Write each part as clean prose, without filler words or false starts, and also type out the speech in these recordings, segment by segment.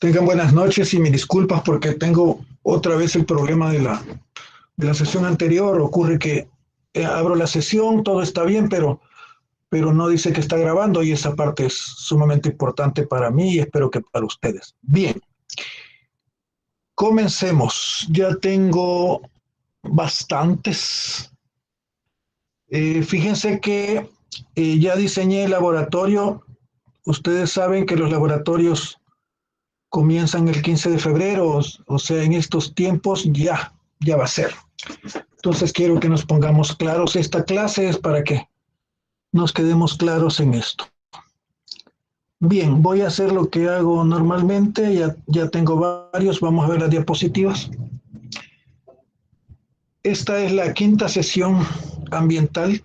Tengan buenas noches y mis disculpas porque tengo otra vez el problema de la sesión anterior. Ocurre que abro la sesión, todo está bien, pero no dice que está grabando y esa parte es sumamente importante para mí y espero que para ustedes. Bien, comencemos. Ya tengo bastantes. Fíjense que ya diseñé el laboratorio. Ustedes saben que los laboratorios comienzan el 15 de febrero, o sea, en estos tiempos ya va a ser. Entonces quiero que nos pongamos claros. Esta clase es para que nos quedemos claros en esto. Bien, voy a hacer lo que hago normalmente, ya tengo varios, vamos a ver las diapositivas. Esta es la quinta sesión ambiental.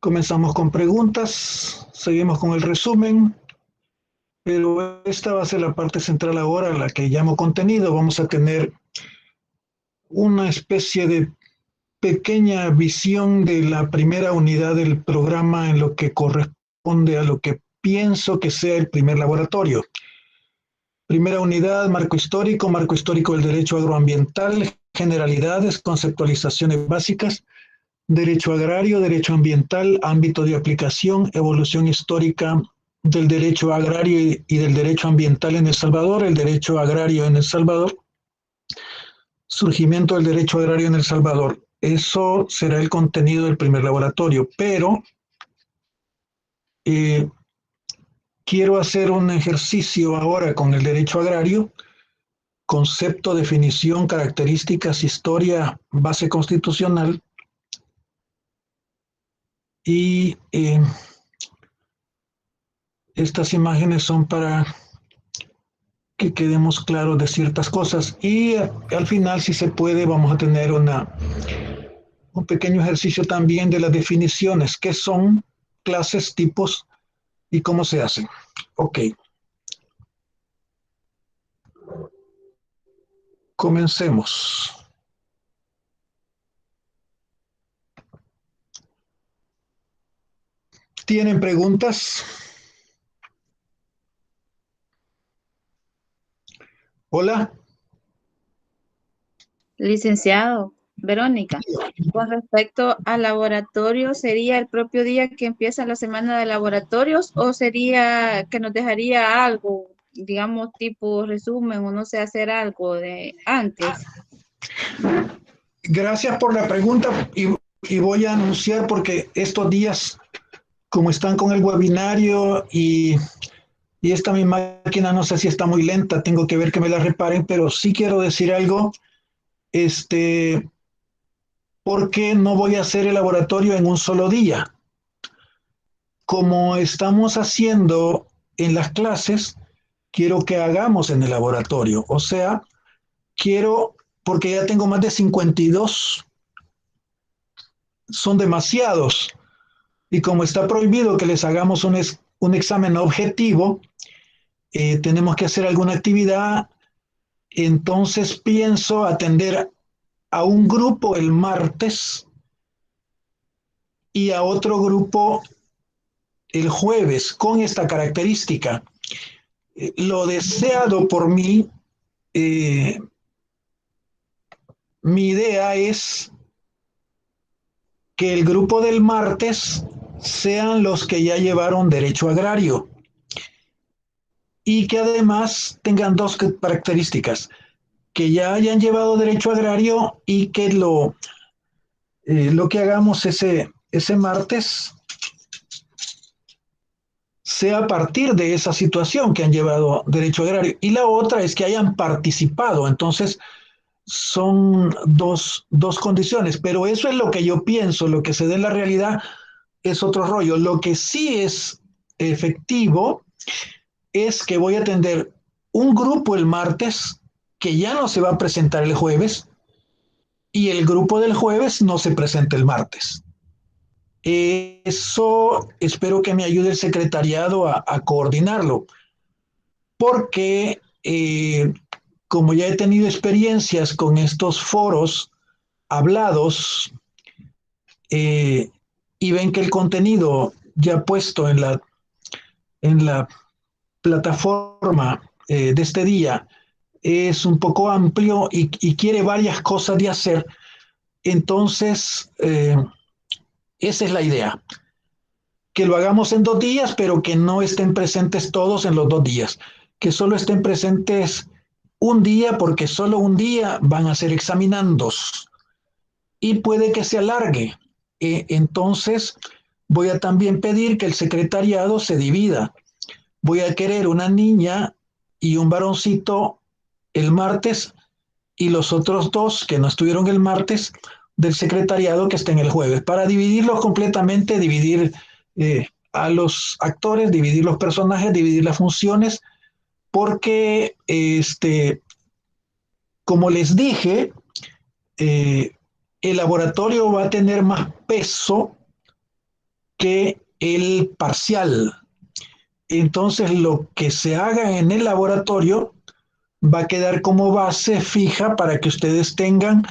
Comenzamos con preguntas, seguimos con el resumen, pero esta va a ser la parte central ahora, la que llamo contenido. Vamos a tener una especie de pequeña visión de la primera unidad del programa en lo que corresponde a lo que pienso que sea el primer laboratorio. Primera unidad, marco histórico del derecho agroambiental, generalidades, conceptualizaciones básicas, derecho agrario, derecho ambiental, ámbito de aplicación, evolución histórica del derecho agrario y del derecho ambiental en El Salvador, el derecho agrario en El Salvador, surgimiento del derecho agrario en El Salvador. Eso será el contenido del primer laboratorio, pero eh, quiero hacer un ejercicio ahora con el derecho agrario, concepto, definición, características, historia, base constitucional y estas imágenes son para que quedemos claros de ciertas cosas y al final, si se puede, vamos a tener un pequeño ejercicio también de las definiciones, qué son clases, tipos y cómo se hacen. Ok, comencemos. ¿Tienen preguntas? Hola. Licenciado, Verónica, con respecto al laboratorio, ¿sería el propio día que empieza la semana de laboratorios o sería que nos dejaría algo, digamos, tipo resumen o no sé, hacer algo de antes? Gracias por la pregunta y voy a anunciar porque estos días, como están con el webinario y esta mi máquina no sé si está muy lenta, tengo que ver que me la reparen, pero sí quiero decir algo, este, porque no voy a hacer el laboratorio en un solo día. Como estamos haciendo en las clases, quiero que hagamos en el laboratorio. O sea, quiero, porque ya tengo más de 52, son demasiados. Y como está prohibido que les hagamos un examen objetivo, tenemos que hacer alguna actividad. Entonces pienso atender a un grupo el martes y a otro grupo el jueves con esta característica. Lo deseado por mí, eh, mi idea es que el grupo del martes sean los que ya llevaron derecho agrario y que además tengan dos características, que ya hayan llevado derecho agrario y que lo que hagamos ese martes sea a partir de esa situación que han llevado derecho agrario. Y la otra es que hayan participado. Entonces, son dos condiciones, pero eso es lo que yo pienso, lo que se dé en la realidad es otro rollo. Lo que sí es efectivo es que voy a atender un grupo el martes que ya no se va a presentar el jueves y el grupo del jueves no se presenta el martes. Eso espero que me ayude el secretariado a coordinarlo, porque como ya he tenido experiencias con estos foros hablados y ven que el contenido ya puesto en la plataforma de este día es un poco amplio y quiere varias cosas de hacer, entonces esa es la idea, que lo hagamos en 2 días, pero que no estén presentes todos en los 2 días, que solo estén presentes un día, porque solo un día van a ser examinandos y puede que se alargue. Entonces, voy a también pedir que el secretariado se divida. Voy a querer una niña y un varoncito el martes y los otros dos que no estuvieron el martes del secretariado que estén el jueves, para dividirlos completamente, dividir a los actores, dividir los personajes, dividir las funciones, porque como les dije, eh, el laboratorio va a tener más peso que el parcial. Entonces, lo que se haga en el laboratorio va a quedar como base fija para que ustedes tengan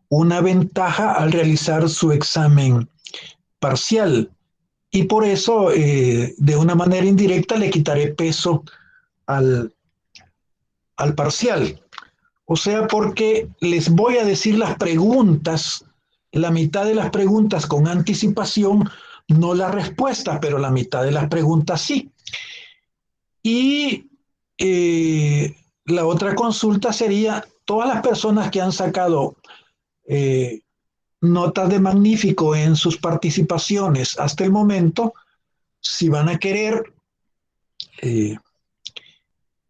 una ventaja al realizar su examen parcial. Y por eso, de una manera indirecta, le quitaré peso al, al parcial. O sea, porque les voy a decir las preguntas, la mitad de las preguntas con anticipación, no la respuesta, pero la mitad de las preguntas sí. Y la otra consulta sería, todas las personas que han sacado eh, notas de magnífico en sus participaciones hasta el momento, si van a querer eh,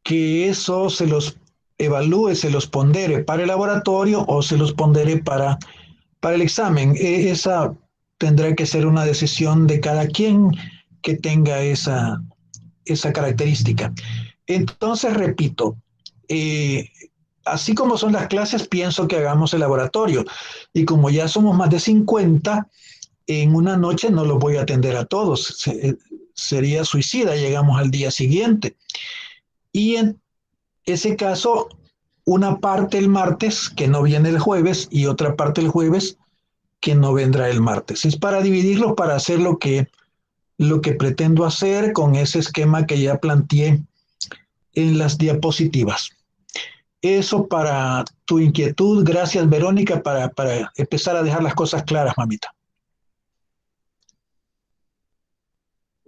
que eso se los evalúe, se los pondere para el laboratorio o se los pondere para el examen. Esa tendrá que ser una decisión de cada quien que tenga esa característica. Entonces, repito, eh, así como son las clases, pienso que hagamos el laboratorio. Y como ya somos más de 50, en una noche no los voy a atender a todos. Sería suicida, llegamos al día siguiente. Y en ese caso, una parte el martes, que no viene el jueves, y otra parte el jueves, que no vendrá el martes. Es para dividirlos, para hacer lo que pretendo hacer con ese esquema que ya planteé en las diapositivas. Eso para tu inquietud. Gracias, Verónica, para empezar a dejar las cosas claras, mamita.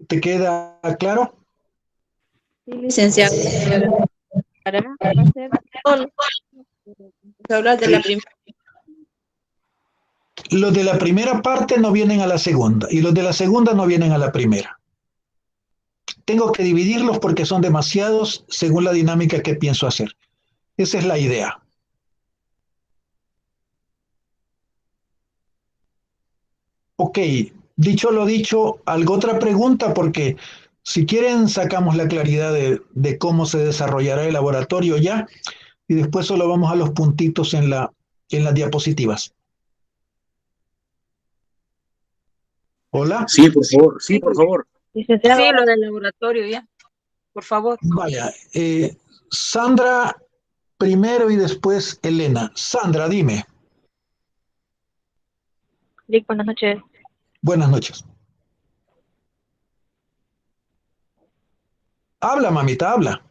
¿Te queda claro? Sí, licenciado, para hacer todo. Hablar de la primera. Los de la primera parte no vienen a la segunda y los de la segunda no vienen a la primera. Tengo que dividirlos porque son demasiados según la dinámica que pienso hacer. Esa es la idea. Ok, dicho lo dicho, ¿alguna otra pregunta? Porque si quieren sacamos la claridad de cómo se desarrollará el laboratorio ya y después solo vamos a los puntitos en las diapositivas. Hola. Sí, por favor, sí, por favor. Licenciado. Sí, lo del laboratorio ya, por favor. Vaya, Sandra primero y después Elena. Sandra, dime. Lic, buenas noches. Buenas noches. Habla, mamita, habla.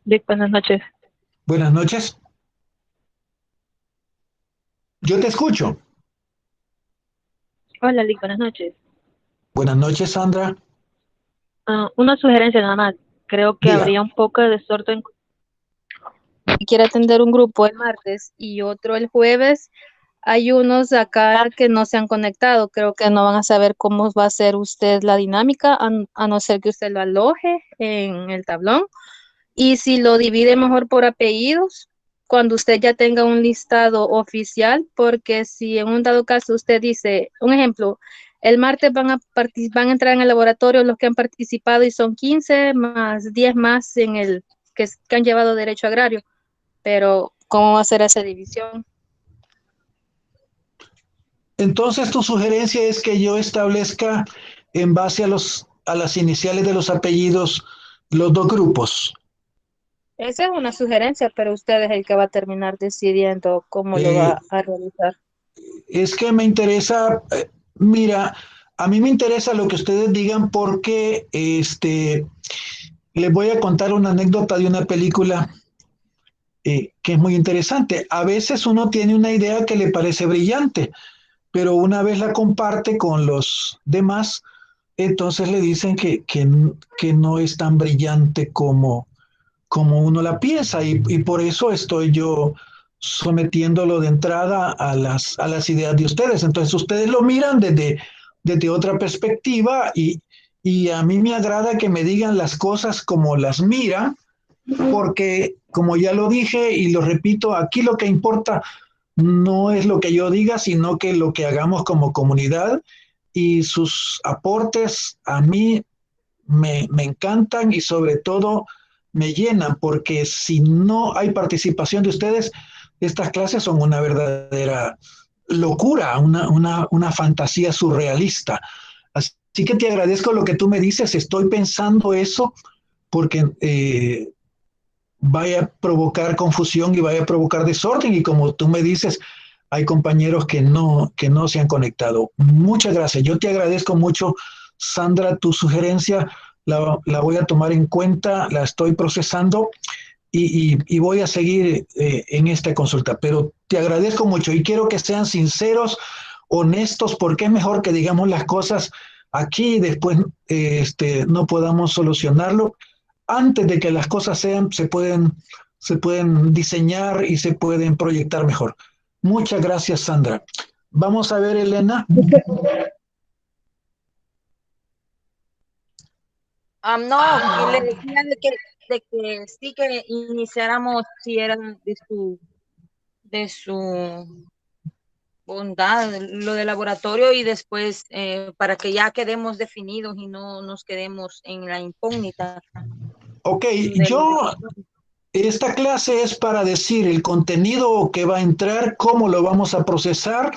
Lic, buenas noches. Buenas noches. Yo te escucho. Hola, Lic, buenas noches. Buenas noches, Sandra. Una sugerencia nada más. Creo que Diga. habría un poco de desorden. Quiere atender un grupo el martes y otro el jueves. Hay unos acá que no se han conectado. Creo que no van a saber cómo va a ser usted la dinámica, a no ser que usted lo aloje en el tablón. Y si lo divide mejor por apellidos, cuando usted ya tenga un listado oficial, porque si en un dado caso usted dice, un ejemplo, el martes van a entrar en el laboratorio los que han participado y son 15 más 10 más en el que han llevado derecho agrario, pero ¿cómo va a ser esa división? Entonces, tu sugerencia es que yo establezca en base a las iniciales de los apellidos los dos grupos. Esa es una sugerencia, pero usted es el que va a terminar decidiendo cómo lo Eh, va a realizar. es que me interesa, mira, A mí me interesa lo que ustedes digan porque les voy a contar una anécdota de una película que es muy interesante. A veces uno tiene una idea que le parece brillante, pero una vez la comparte con los demás, entonces le dicen que no es tan brillante como uno la piensa y por eso estoy yo sometiéndolo de entrada a las ideas de ustedes. Entonces ustedes lo miran desde otra perspectiva y a mí me agrada que me digan las cosas como las miran, porque como ya lo dije y lo repito, aquí lo que importa no es lo que yo diga, sino que lo que hagamos como comunidad y sus aportes a mí me encantan y sobre todo me llenan, porque si no hay participación de ustedes, estas clases son una verdadera locura, una fantasía surrealista. Así que te agradezco lo que tú me dices, estoy pensando eso porque vaya a provocar confusión y vaya a provocar desorden y como tú me dices, hay compañeros que no se han conectado. Muchas gracias. Yo te agradezco mucho, Sandra, tu sugerencia. La voy a tomar en cuenta, la estoy procesando y voy a seguir en esta consulta. Pero te agradezco mucho y quiero que sean sinceros, honestos, porque es mejor que digamos las cosas aquí y después no podamos solucionarlo. Antes de que las cosas se pueden diseñar y se pueden proyectar mejor. Muchas gracias, Sandra. Vamos a ver, Elena. No, y le decía de que sí que iniciáramos si era de su bondad lo de laboratorio y después para que ya quedemos definidos y no nos quedemos en la incógnita. Ok, esta clase es para decir el contenido que va a entrar, cómo lo vamos a procesar,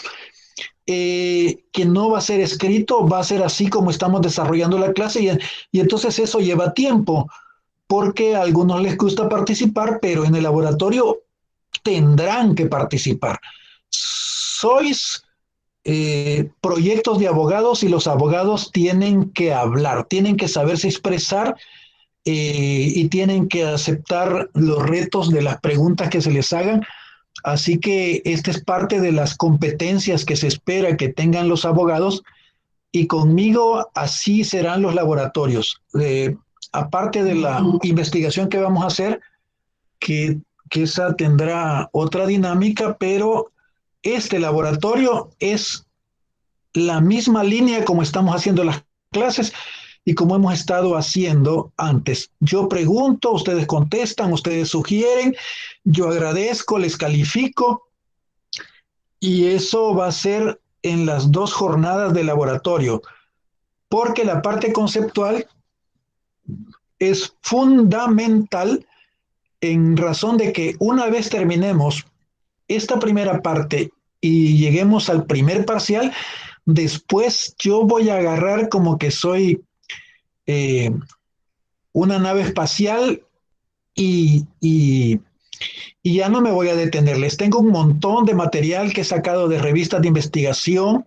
que no va a ser escrito, va a ser así como estamos desarrollando la clase y entonces eso lleva tiempo porque a algunos les gusta participar, pero en el laboratorio tendrán que participar. Sois proyectos de abogados y los abogados tienen que hablar, tienen que saberse expresar y tienen que aceptar los retos de las preguntas que se les hagan. Así que esta es parte de las competencias que se espera que tengan los abogados y conmigo así serán los laboratorios. Aparte de la investigación que vamos a hacer, que esa tendrá otra dinámica, pero este laboratorio es la misma línea como estamos haciendo las clases y como hemos estado haciendo antes. Yo pregunto, ustedes contestan, ustedes sugieren, yo agradezco, les califico y eso va a ser en las 2 jornadas de laboratorio, porque la parte conceptual es fundamental en razón de que una vez terminemos esta primera parte y lleguemos al primer parcial, después yo voy a agarrar como que soy eh, una nave espacial y ya no me voy a detener. Les tengo un montón de material que he sacado de revistas de investigación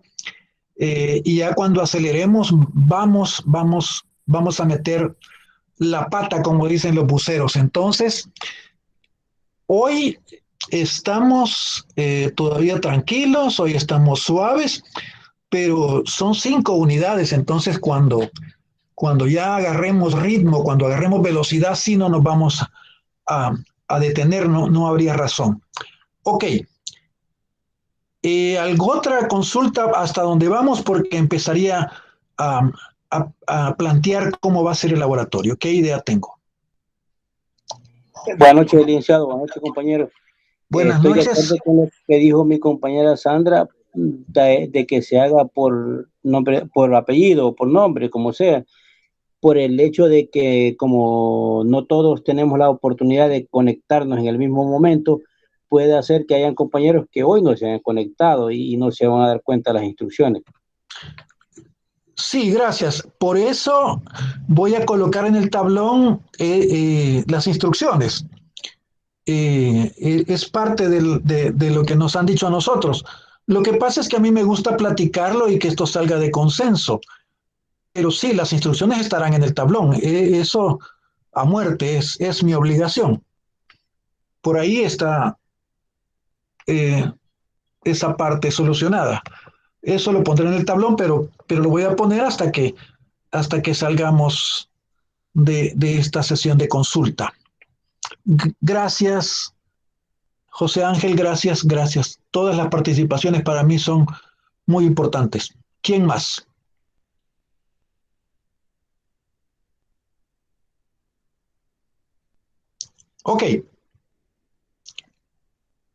y ya cuando aceleremos vamos a meter la pata, como dicen los buceros. Entonces, hoy estamos todavía tranquilos, hoy estamos suaves, pero son 5 unidades, entonces cuando ya agarremos ritmo, cuando agarremos velocidad, sí no nos vamos a, a detener, no habría razón. Ok. ¿Algo otra consulta hasta dónde vamos? Porque empezaría a plantear cómo va a ser el laboratorio. ¿Qué idea tengo? Buenas noches, licenciado. Buenas noches, compañero. Buenas Estoy noches. de acuerdo con lo que dijo mi compañera Sandra, de que se haga por nombre, por apellido o por nombre, como sea, por el hecho de que como no todos tenemos la oportunidad de conectarnos en el mismo momento, puede hacer que hayan compañeros que hoy no se hayan conectado y no se van a dar cuenta de las instrucciones. Sí, gracias. Por eso voy a colocar en el tablón las instrucciones. Es parte de lo que nos han dicho a nosotros. Lo que pasa es que a mí me gusta platicarlo y que esto salga de consenso. Pero sí, las instrucciones estarán en el tablón. Eso a muerte es mi obligación. Por ahí está eh, esa parte solucionada. Eso lo pondré en el tablón, pero lo voy a poner hasta que salgamos de esta sesión de consulta. Gracias, José Ángel, gracias, gracias. Todas las participaciones para mí son muy importantes. ¿Quién más? Ok.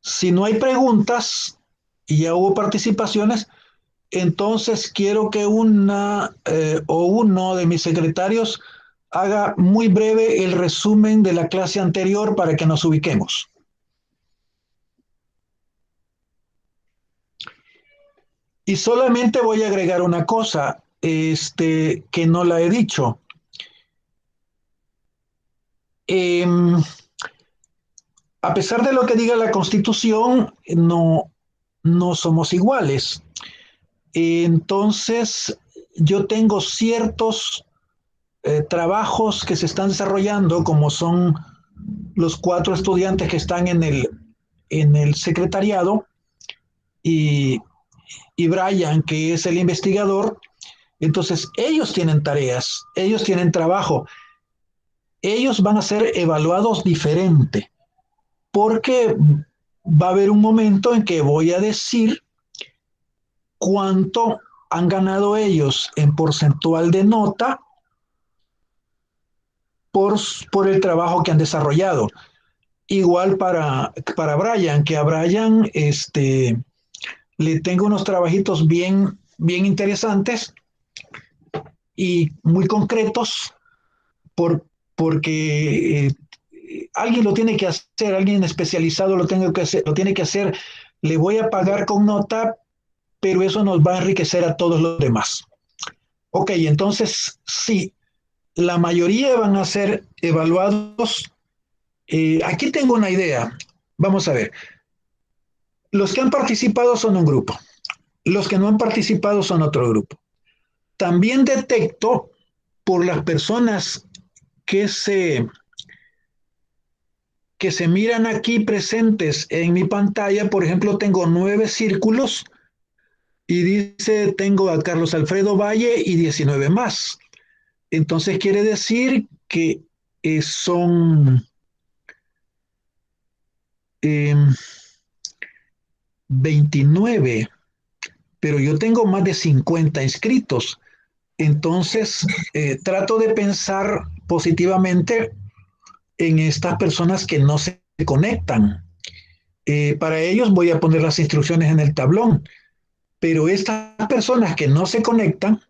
Si no hay preguntas y ya hubo participaciones, entonces quiero que una o uno de mis secretarios haga muy breve el resumen de la clase anterior para que nos ubiquemos. Y solamente voy a agregar una cosa, que no la he dicho. A pesar de lo que diga la Constitución, no somos iguales. Entonces, yo tengo ciertos trabajos que se están desarrollando, como son los 4 estudiantes que están en el secretariado y Brian, que es el investigador. Entonces, ellos tienen tareas, ellos tienen trabajo, ellos van a ser evaluados diferente, porque va a haber un momento en que voy a decir cuánto han ganado ellos en porcentual de nota por el trabajo que han desarrollado. Igual para Brian, que a Brian le tengo unos trabajitos bien, bien interesantes y muy concretos porque alguien lo tiene que hacer, alguien especializado lo tiene que hacer. Le voy a pagar con nota, pero eso nos va a enriquecer a todos los demás. Ok, entonces sí, la mayoría van a ser evaluados. Aquí tengo una idea. Vamos a ver. Los que han participado son un grupo. Los que no han participado son otro grupo. También detecto por las personas que se miran aquí presentes en mi pantalla. Por ejemplo, tengo 9 círculos y dice, tengo a Carlos Alfredo Valle y 19 más. Entonces quiere decir que son 29, pero yo tengo más de 50 inscritos. Entonces, trato de pensar positivamente en estas personas que no se conectan. Para ellos voy a poner las instrucciones en el tablón, pero estas personas que no se conectan,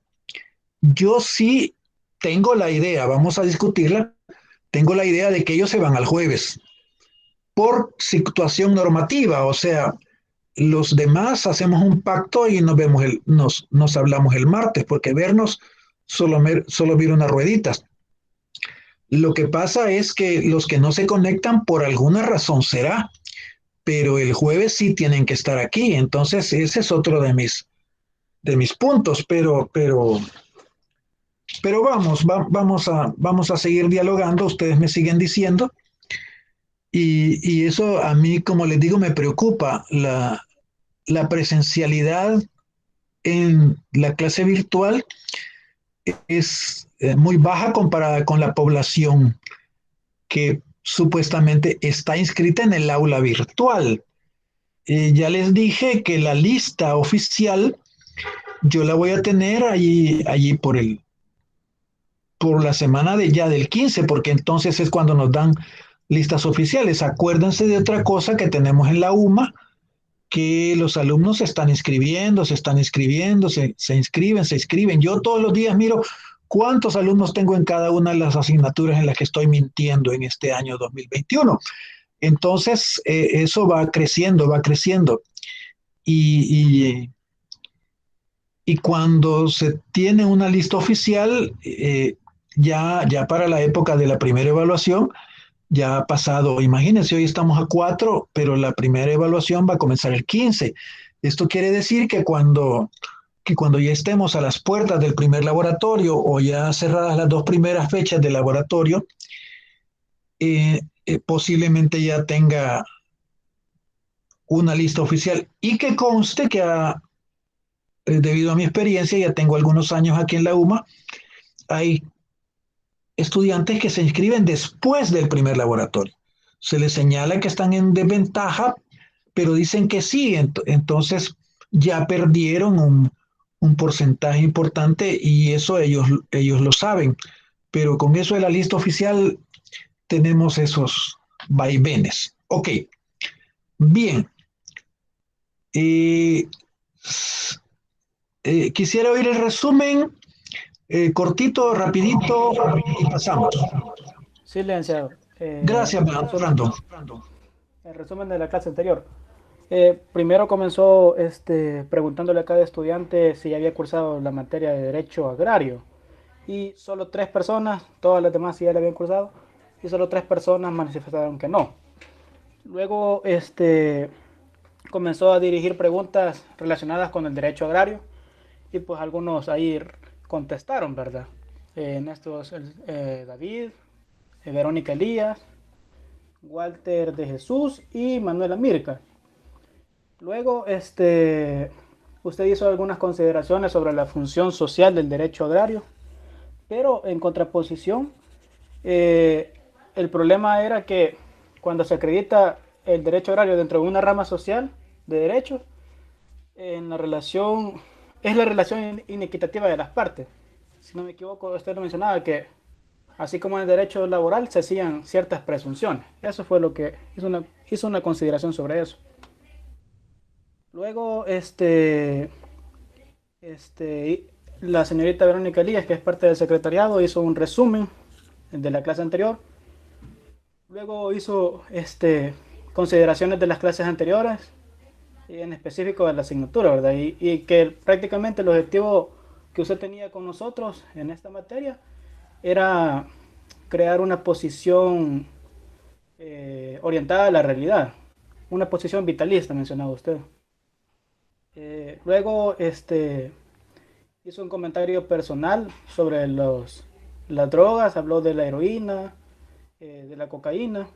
yo sí tengo la idea, vamos a discutirla, tengo la idea de que ellos se van al jueves por situación normativa, o sea, los demás hacemos un pacto y nos hablamos el martes, porque vernos solo vieron unas rueditas. Lo que pasa es que los que no se conectan por alguna razón será, pero el jueves sí tienen que estar aquí. Entonces ese es otro de mis puntos, pero vamos a seguir dialogando. Ustedes me siguen diciendo y eso a mí, como les digo, me preocupa la presencialidad en la clase virtual es muy baja comparada con la población que supuestamente está inscrita en el aula virtual. Ya les dije que la lista oficial yo la voy a tener allí por la semana del 15, porque entonces es cuando nos dan listas oficiales. Acuérdense de otra cosa que tenemos en la UMA, que los alumnos se están inscribiendo, se inscriben. Yo todos los días miro cuántos alumnos tengo en cada una de las asignaturas en las que estoy mintiendo en este año 2021. Entonces, eso va creciendo. Y cuando se tiene una lista oficial, ya para la época de la primera evaluación, ya ha pasado, imagínense, hoy estamos a 4, pero la primera evaluación va a comenzar el 15. Esto quiere decir que cuando ya estemos a las puertas del primer laboratorio o ya cerradas las 2 primeras fechas del laboratorio, posiblemente ya tenga una lista oficial y que conste que debido a mi experiencia, ya tengo algunos años aquí en la UMA, hay estudiantes que se inscriben después del primer laboratorio. Se les señala que están en desventaja, pero dicen que sí, entonces ya perdieron un porcentaje importante y eso ellos lo saben. Pero con eso de la lista oficial tenemos esos vaivenes. Ok, bien. Quisiera oír el resumen cortito, rapidito y pasamos. Sí, licenciado. Gracias, Brando. El resumen de la clase anterior. Primero comenzó preguntándole a cada estudiante si había cursado la materia de Derecho Agrario. Y solo 3 personas, todas las demás sí ya la habían cursado, y solo 3 personas manifestaron que no. Luego comenzó a dirigir preguntas relacionadas con el derecho agrario y pues algunos ahí contestaron, ¿verdad? En estos David, Verónica Elías, Walter de Jesús y Manuela Mirka. Luego usted hizo algunas consideraciones sobre la función social del derecho agrario, pero en contraposición, el problema era que cuando se acredita el derecho agrario dentro de una rama social de derechos, en la relación, es la relación inequitativa de las partes. Si no me equivoco, usted lo mencionaba, que así como en el derecho laboral se hacían ciertas presunciones. Eso fue lo que hizo una consideración sobre eso. Luego, la señorita Verónica Elías, que es parte del secretariado, hizo un resumen de la clase anterior. Luego hizo consideraciones de las clases anteriores, y en específico de la asignatura, ¿verdad? Y que prácticamente el objetivo que usted tenía con nosotros en esta materia era crear una posición orientada a la realidad, una posición vitalista, mencionaba usted. Luego hizo un comentario personal sobre las drogas, habló de la heroína, de la cocaína,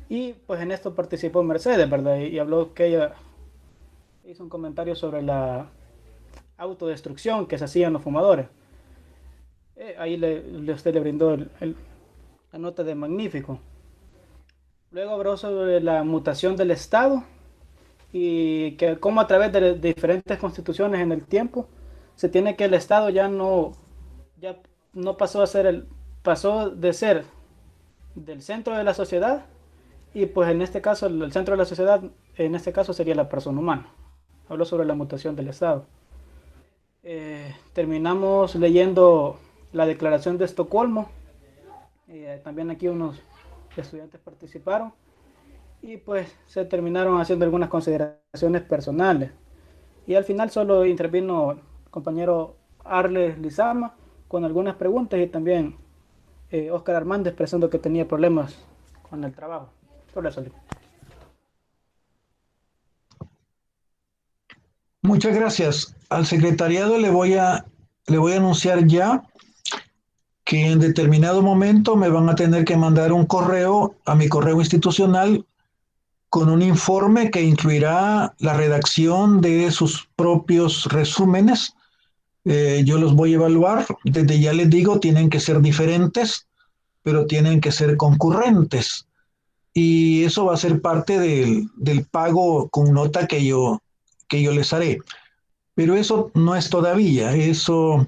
y pues en esto participó Mercedes, ¿verdad? Y habló que ella hizo un comentario sobre la autodestrucción que se hacían los fumadores. Ahí usted le brindó la nota de magnífico. Luego habló sobre la mutación del Estado y que cómo a través de diferentes constituciones en el tiempo se tiene que el Estado ya no pasó de ser del centro de la sociedad, y pues en este caso el centro de la sociedad en este caso sería la persona humana. Habló sobre la mutación del Estado. Terminamos leyendo la Declaración de Estocolmo. También aquí unos estudiantes participaron y pues se terminaron haciendo algunas consideraciones personales, y al final solo intervino el compañero Arles Lizama con algunas preguntas, y también Oscar Armando expresando que tenía problemas con el trabajo. Solo eso. Muchas gracias. Al secretariado le voy a anunciar ya que en determinado momento me van a tener que mandar un correo a mi correo institucional con un informe que incluirá la redacción de sus propios resúmenes. Yo los voy a evaluar. Desde ya les digo, tienen que ser diferentes, pero tienen que ser concurrentes. Y eso va a ser parte del pago con nota que yo les haré. Pero eso no es todavía, eso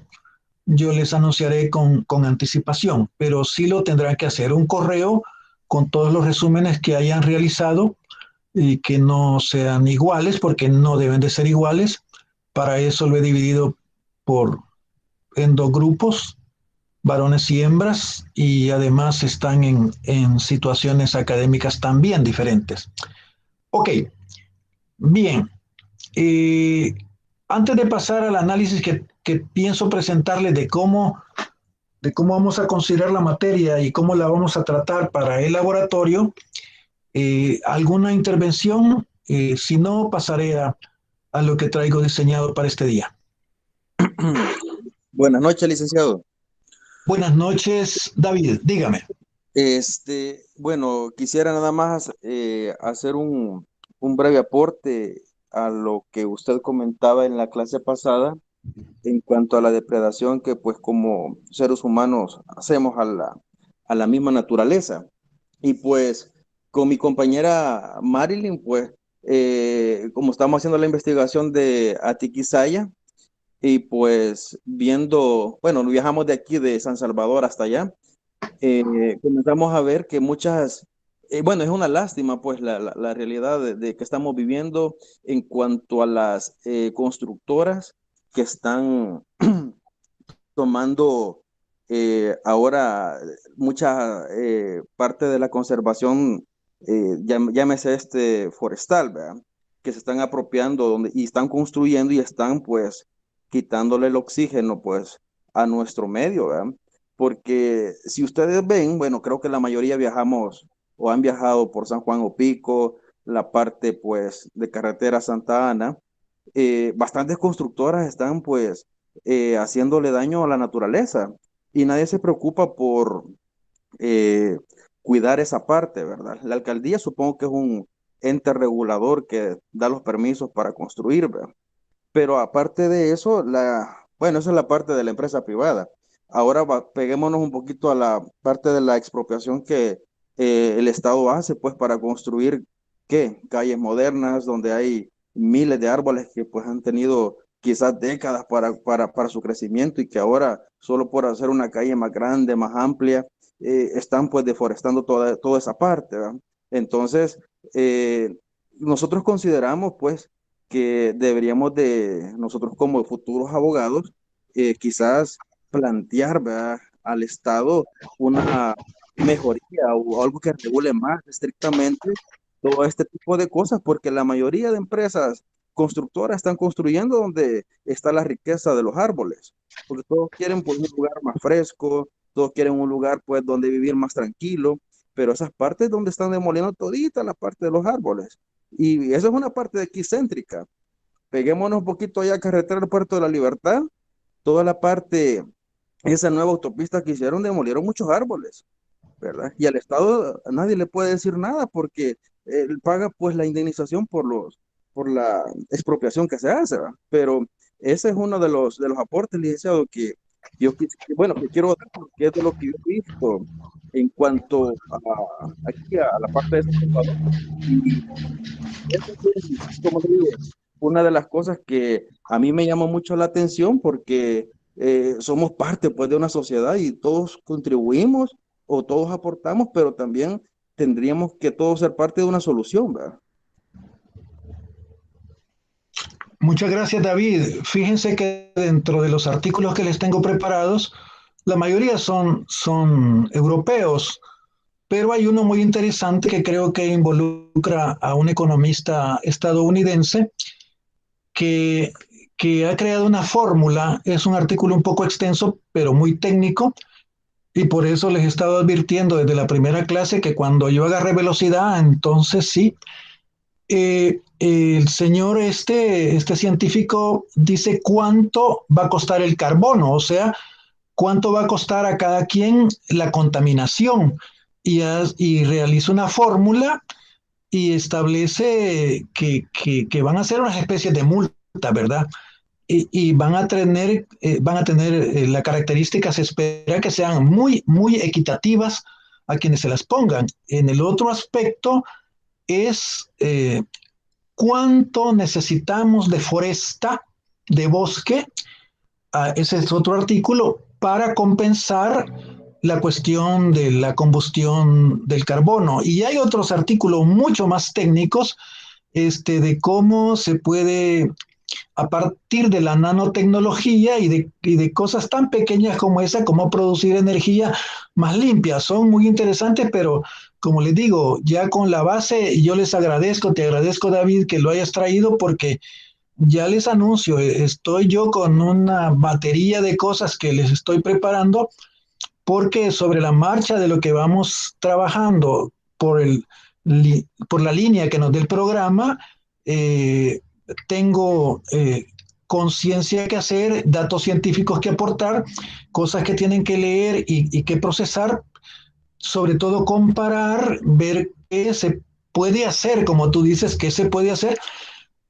yo les anunciaré con anticipación, pero sí lo tendrán que hacer un correo con todos los resúmenes que hayan realizado y que no sean iguales, porque no deben de ser iguales. Para eso lo he dividido en 2 grupos, varones y hembras, y además están en situaciones académicas también diferentes. Ok, bien. Antes de pasar al análisis que pienso presentarles de cómo vamos a considerar la materia y cómo la vamos a tratar para el laboratorio, ¿alguna intervención? Si no, pasaré a a lo que traigo diseñado para este día. Buenas noches, licenciado. Buenas noches, David, dígame. Bueno, quisiera nada más hacer un breve aporte a lo que usted comentaba en la clase pasada en cuanto a la depredación que pues como seres humanos hacemos a la misma naturaleza. Y pues con mi compañera Marilyn, pues como estamos haciendo la investigación de Atiquizaya, y pues viendo, bueno, viajamos de aquí de San Salvador hasta allá, comenzamos a ver que muchas, bueno, es una lástima pues la realidad de que estamos viviendo en cuanto a las constructoras que están tomando ahora mucha parte de la conservación, llámese forestal, ¿verdad? Que se están apropiando y están construyendo y están pues quitándole el oxígeno pues a nuestro medio, ¿verdad? Porque si ustedes ven, bueno, creo que la mayoría viajamos o han viajado por San Juan o Pico, la parte pues de carretera Santa Ana, bastantes constructoras están pues haciéndole daño a la naturaleza y nadie se preocupa por eh, cuidar esa parte, ¿verdad? La alcaldía supongo que es un ente regulador que da los permisos para construir, ¿verdad? Pero aparte de eso, bueno, esa es la parte de la empresa privada. Ahora peguémonos un poquito a la parte de la expropiación que el Estado hace, pues, para construir, ¿qué? Calles modernas, donde hay miles de árboles que, pues, han tenido quizás décadas para su crecimiento y que ahora, solo por hacer una calle más grande, más amplia, están, pues, deforestando toda esa parte, ¿verdad? Entonces, nosotros consideramos, pues, que deberíamos de nosotros como futuros abogados quizás plantear, ¿verdad?, al Estado una mejoría o algo que regule más estrictamente todo este tipo de cosas, porque la mayoría de empresas constructoras están construyendo donde está la riqueza de los árboles, porque todos quieren pues un lugar más fresco, todos quieren un lugar pues donde vivir más tranquilo, pero esas partes donde están demoliendo todita la parte de los árboles. Y eso es una parte de aquí céntrica. Peguémonos un poquito allá a carretera del Puerto de la Libertad, toda la parte, esa nueva autopista que hicieron, demolieron muchos árboles, ¿verdad? Y al Estado a nadie le puede decir nada porque él paga pues la indemnización por la expropiación que se hace, ¿verdad? Pero ese es uno de los aportes, licenciado, que bueno, que quiero dar porque es de lo que yo he visto en cuanto aquí a la parte de San Salvador. Y eso es, como te digo, una de las cosas que a mí me llamó mucho la atención porque somos parte pues de una sociedad y todos contribuimos o todos aportamos, pero también tendríamos que todos ser parte de una solución, ¿verdad? Muchas gracias, David. Fíjense que dentro de los artículos que les tengo preparados, la mayoría son europeos, pero hay uno muy interesante que creo que involucra a un economista estadounidense que, que ha creado una fórmula. Es un artículo un poco extenso, pero muy técnico, y por eso les he estado advirtiendo desde la primera clase que cuando yo agarré velocidad, entonces sí. El señor este científico dice cuánto va a costar el carbono, o sea, cuánto va a costar a cada quien la contaminación, y realiza una fórmula y establece que van a ser unas especies de multa, ¿verdad? Y van a tener la característica, se espera que sean muy equitativas a quienes se las pongan. En el otro aspecto es cuánto necesitamos de foresta, de bosque, ese es otro artículo, para compensar la cuestión de la combustión del carbono. Y hay otros artículos mucho más técnicos de cómo se puede, a partir de la nanotecnología y de cosas tan pequeñas como esa, cómo producir energía más limpia. Son muy interesantes, pero como les digo, ya con la base, yo les agradezco, te agradezco, David, que lo hayas traído, porque ya les anuncio, estoy yo con una batería de cosas que les estoy preparando, porque sobre la marcha de lo que vamos trabajando por la línea que nos dé el programa, tengo conciencia que hacer, datos científicos que aportar, cosas que tienen que leer y que procesar, sobre todo comparar, ver qué se puede hacer, como tú dices, qué se puede hacer,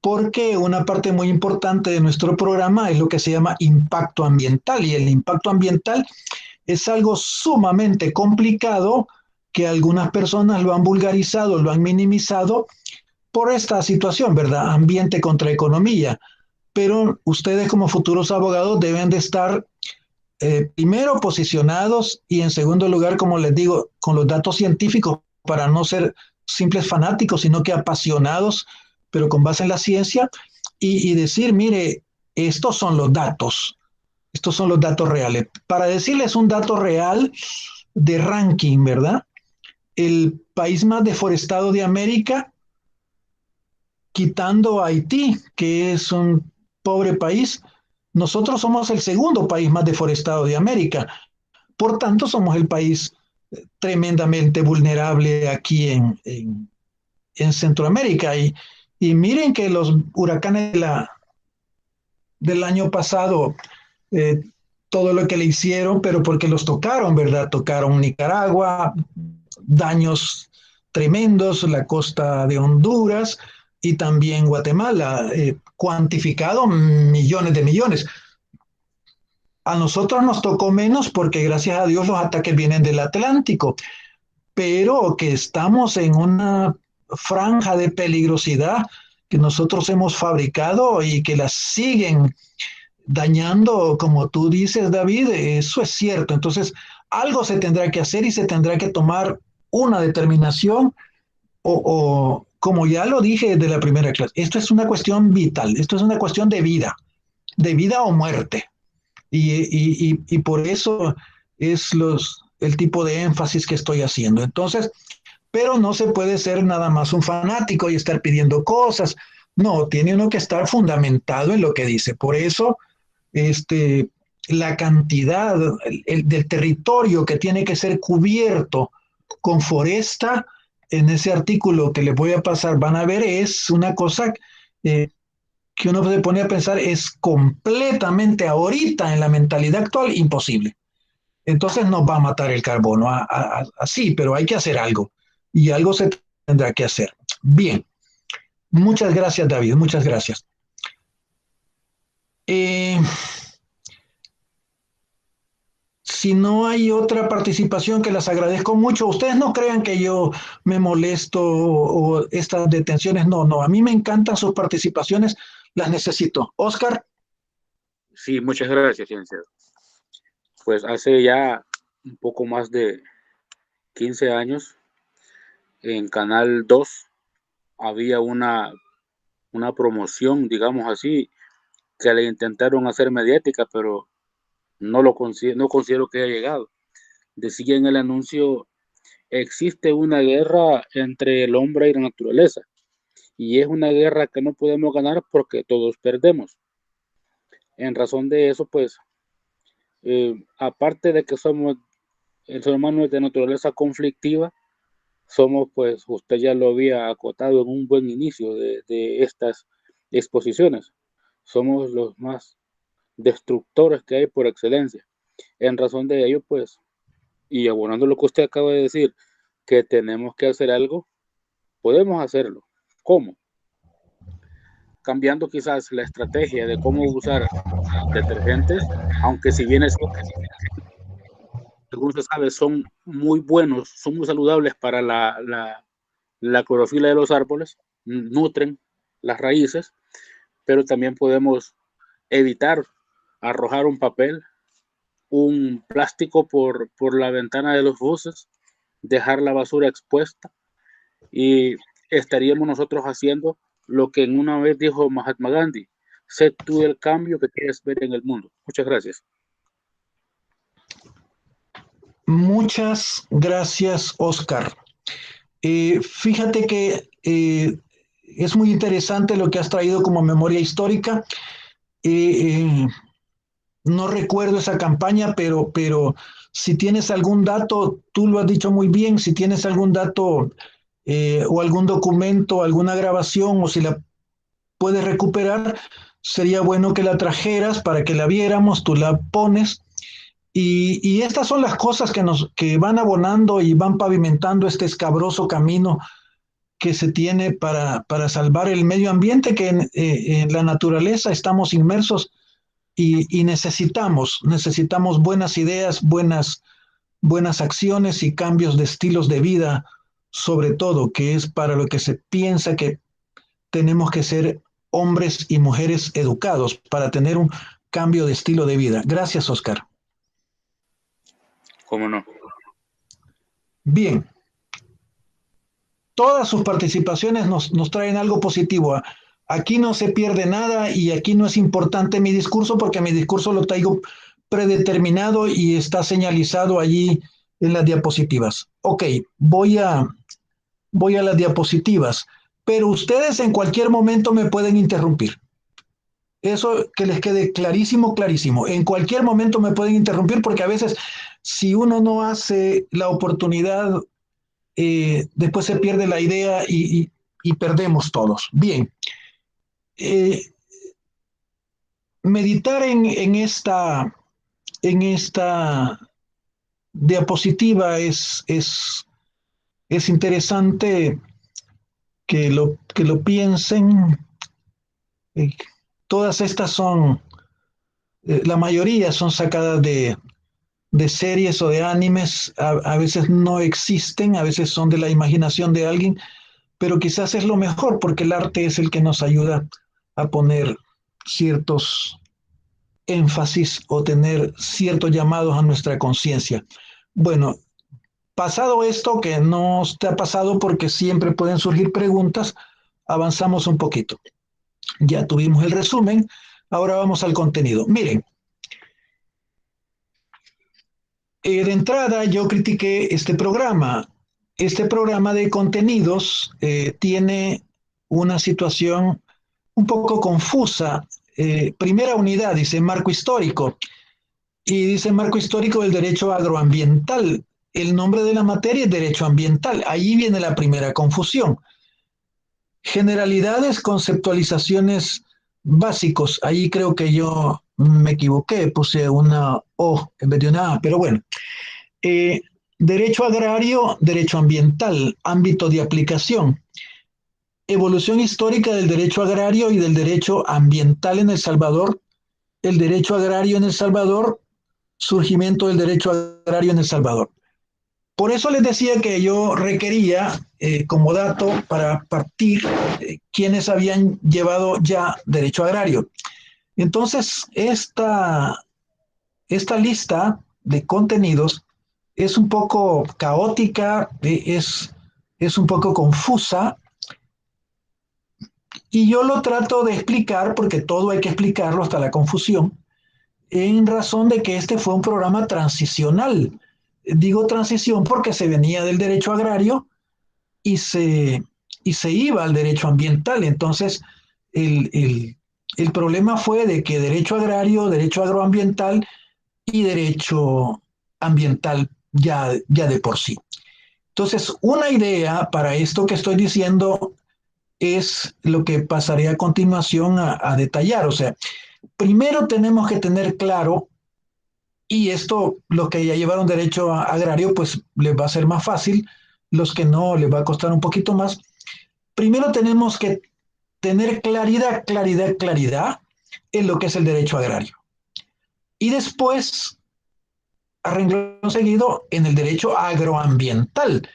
porque una parte muy importante de nuestro programa es lo que se llama impacto ambiental, y el impacto ambiental es algo sumamente complicado que algunas personas lo han vulgarizado, lo han minimizado por esta situación, ¿verdad? Ambiente contra economía. Pero ustedes como futuros abogados deben de estar primero posicionados y en segundo lugar, como les digo, con los datos científicos para no ser simples fanáticos, sino que apasionados, pero con base en la ciencia y decir, mire, estos son los datos reales. Para decirles un dato real de ranking, ¿verdad? El país más deforestado de América, quitando a Haití, que es un pobre país, nosotros somos el segundo país más deforestado de América. Por tanto, somos el país tremendamente vulnerable aquí en Centroamérica. Y miren que los huracanes del año pasado, eh, todo lo que le hicieron, pero porque los tocaron, ¿verdad? Tocaron Nicaragua, daños tremendos, la costa de Honduras y también Guatemala, cuantificado millones de millones. A nosotros nos tocó menos porque gracias a Dios los ataques vienen del Atlántico, pero que estamos en una franja de peligrosidad que nosotros hemos fabricado y que la siguen dañando, como tú dices, David, eso es cierto. Entonces, algo se tendrá que hacer y se tendrá que tomar una determinación o como ya lo dije desde la primera clase, esto es una cuestión vital, esto es una cuestión de vida o muerte. Y por eso es el tipo de énfasis que estoy haciendo. Entonces, pero no se puede ser nada más un fanático y estar pidiendo cosas. No, tiene uno que estar fundamentado en lo que dice. Por eso, la cantidad del territorio que tiene que ser cubierto con foresta, en ese artículo que les voy a pasar, van a ver, es una cosa que uno se pone a pensar, es completamente ahorita en la mentalidad actual imposible. Entonces nos va a matar el carbono, así, pero hay que hacer algo y algo se tendrá que hacer. Bien, muchas gracias, David, muchas gracias. Si no hay otra participación, que las agradezco mucho. Ustedes no crean que yo me molesto o estas detenciones, no, a mí me encantan sus participaciones, las necesito. Oscar. Sí, muchas gracias, licenciado. Pues hace ya un poco más de 15 años, en Canal 2 había una promoción, digamos así, que le intentaron hacer mediática, pero no considero que haya llegado. Decía en el anuncio, existe una guerra entre el hombre y la naturaleza, y es una guerra que no podemos ganar porque todos perdemos. En razón de eso, pues, aparte de que el ser humano es de naturaleza conflictiva, somos, pues, usted ya lo había acotado en un buen inicio de estas exposiciones, somos los más destructores que hay por excelencia. En razón de ello, pues, y abonando lo que usted acaba de decir, que tenemos que hacer algo, podemos hacerlo. ¿Cómo? Cambiando quizás la estrategia de cómo usar detergentes, aunque si bien es, según se sabe, son muy buenos, son muy saludables para la clorofila de los árboles, nutren las raíces, pero también podemos evitar arrojar un papel, un plástico por la ventana de los buses, dejar la basura expuesta, y estaríamos nosotros haciendo lo que en una vez dijo Mahatma Gandhi: sé tú el cambio que quieres ver en el mundo. Muchas gracias. Muchas gracias, Oscar. Fíjate que es muy interesante lo que has traído como memoria histórica. No recuerdo esa campaña, pero si tienes algún dato, tú lo has dicho muy bien, si tienes algún dato o algún documento, alguna grabación, o si la puedes recuperar, sería bueno que la trajeras para que la viéramos, tú la pones. Y estas son las cosas que van abonando y van pavimentando este escabroso camino que se tiene para salvar el medio ambiente, que en la naturaleza estamos inmersos y necesitamos buenas ideas, buenas acciones y cambios de estilos de vida, sobre todo, que es para lo que se piensa que tenemos que ser hombres y mujeres educados para tener un cambio de estilo de vida. Gracias, Oscar. ¿Cómo no? Bien. Todas sus participaciones nos traen algo positivo. Aquí no se pierde nada y aquí no es importante mi discurso porque mi discurso lo traigo predeterminado y está señalizado allí en las diapositivas. Ok, voy a las diapositivas, pero ustedes en cualquier momento me pueden interrumpir. Eso que les quede clarísimo, clarísimo. En cualquier momento me pueden interrumpir porque a veces si uno no hace la oportunidad, después se pierde la idea y perdemos todos. Bien. Meditar en esta diapositiva es interesante que lo piensen. Todas estas son, la mayoría son sacadas de series o de animes, a veces no existen, a veces son de la imaginación de alguien, pero quizás es lo mejor porque el arte es el que nos ayuda a poner ciertos énfasis o tener ciertos llamados a nuestra conciencia. Bueno, pasado esto, que no te ha pasado porque siempre pueden surgir preguntas, avanzamos un poquito. Ya tuvimos el resumen, ahora vamos al contenido. Miren, de entrada yo critiqué este programa. Este programa de contenidos tiene una situación un poco confusa. Primera unidad dice marco histórico y dice marco histórico del derecho agroambiental. El nombre de la materia es derecho ambiental. Ahí viene la primera confusión. Generalidades, conceptualizaciones básicos. Ahí creo que yo me equivoqué, puse una O en vez de una A, pero bueno. Derecho agrario, derecho ambiental, ámbito de aplicación. Evolución histórica del derecho agrario y del derecho ambiental en El Salvador. El derecho agrario en El Salvador, surgimiento del derecho agrario en El Salvador. Por eso les decía que yo requería como dato para partir quienes habían llevado ya derecho agrario. Entonces, esta lista de contenidos es un poco caótica, es un poco confusa, y yo lo trato de explicar, porque todo hay que explicarlo hasta la confusión, en razón de que este fue un programa transicional. Digo transición porque se venía del derecho agrario y se iba al derecho ambiental. Entonces, el problema fue de que derecho agrario, derecho agroambiental y derecho ambiental ya de por sí. Entonces, una idea para esto que estoy diciendo es lo que pasaré a continuación a detallar. O sea, primero tenemos que tener claro, y esto los que ya llevaron derecho agrario, pues les va a ser más fácil, los que no les va a costar un poquito más. Primero tenemos que tener claridad en lo que es el derecho agrario. Y después, a renglón seguido, en el derecho agroambiental,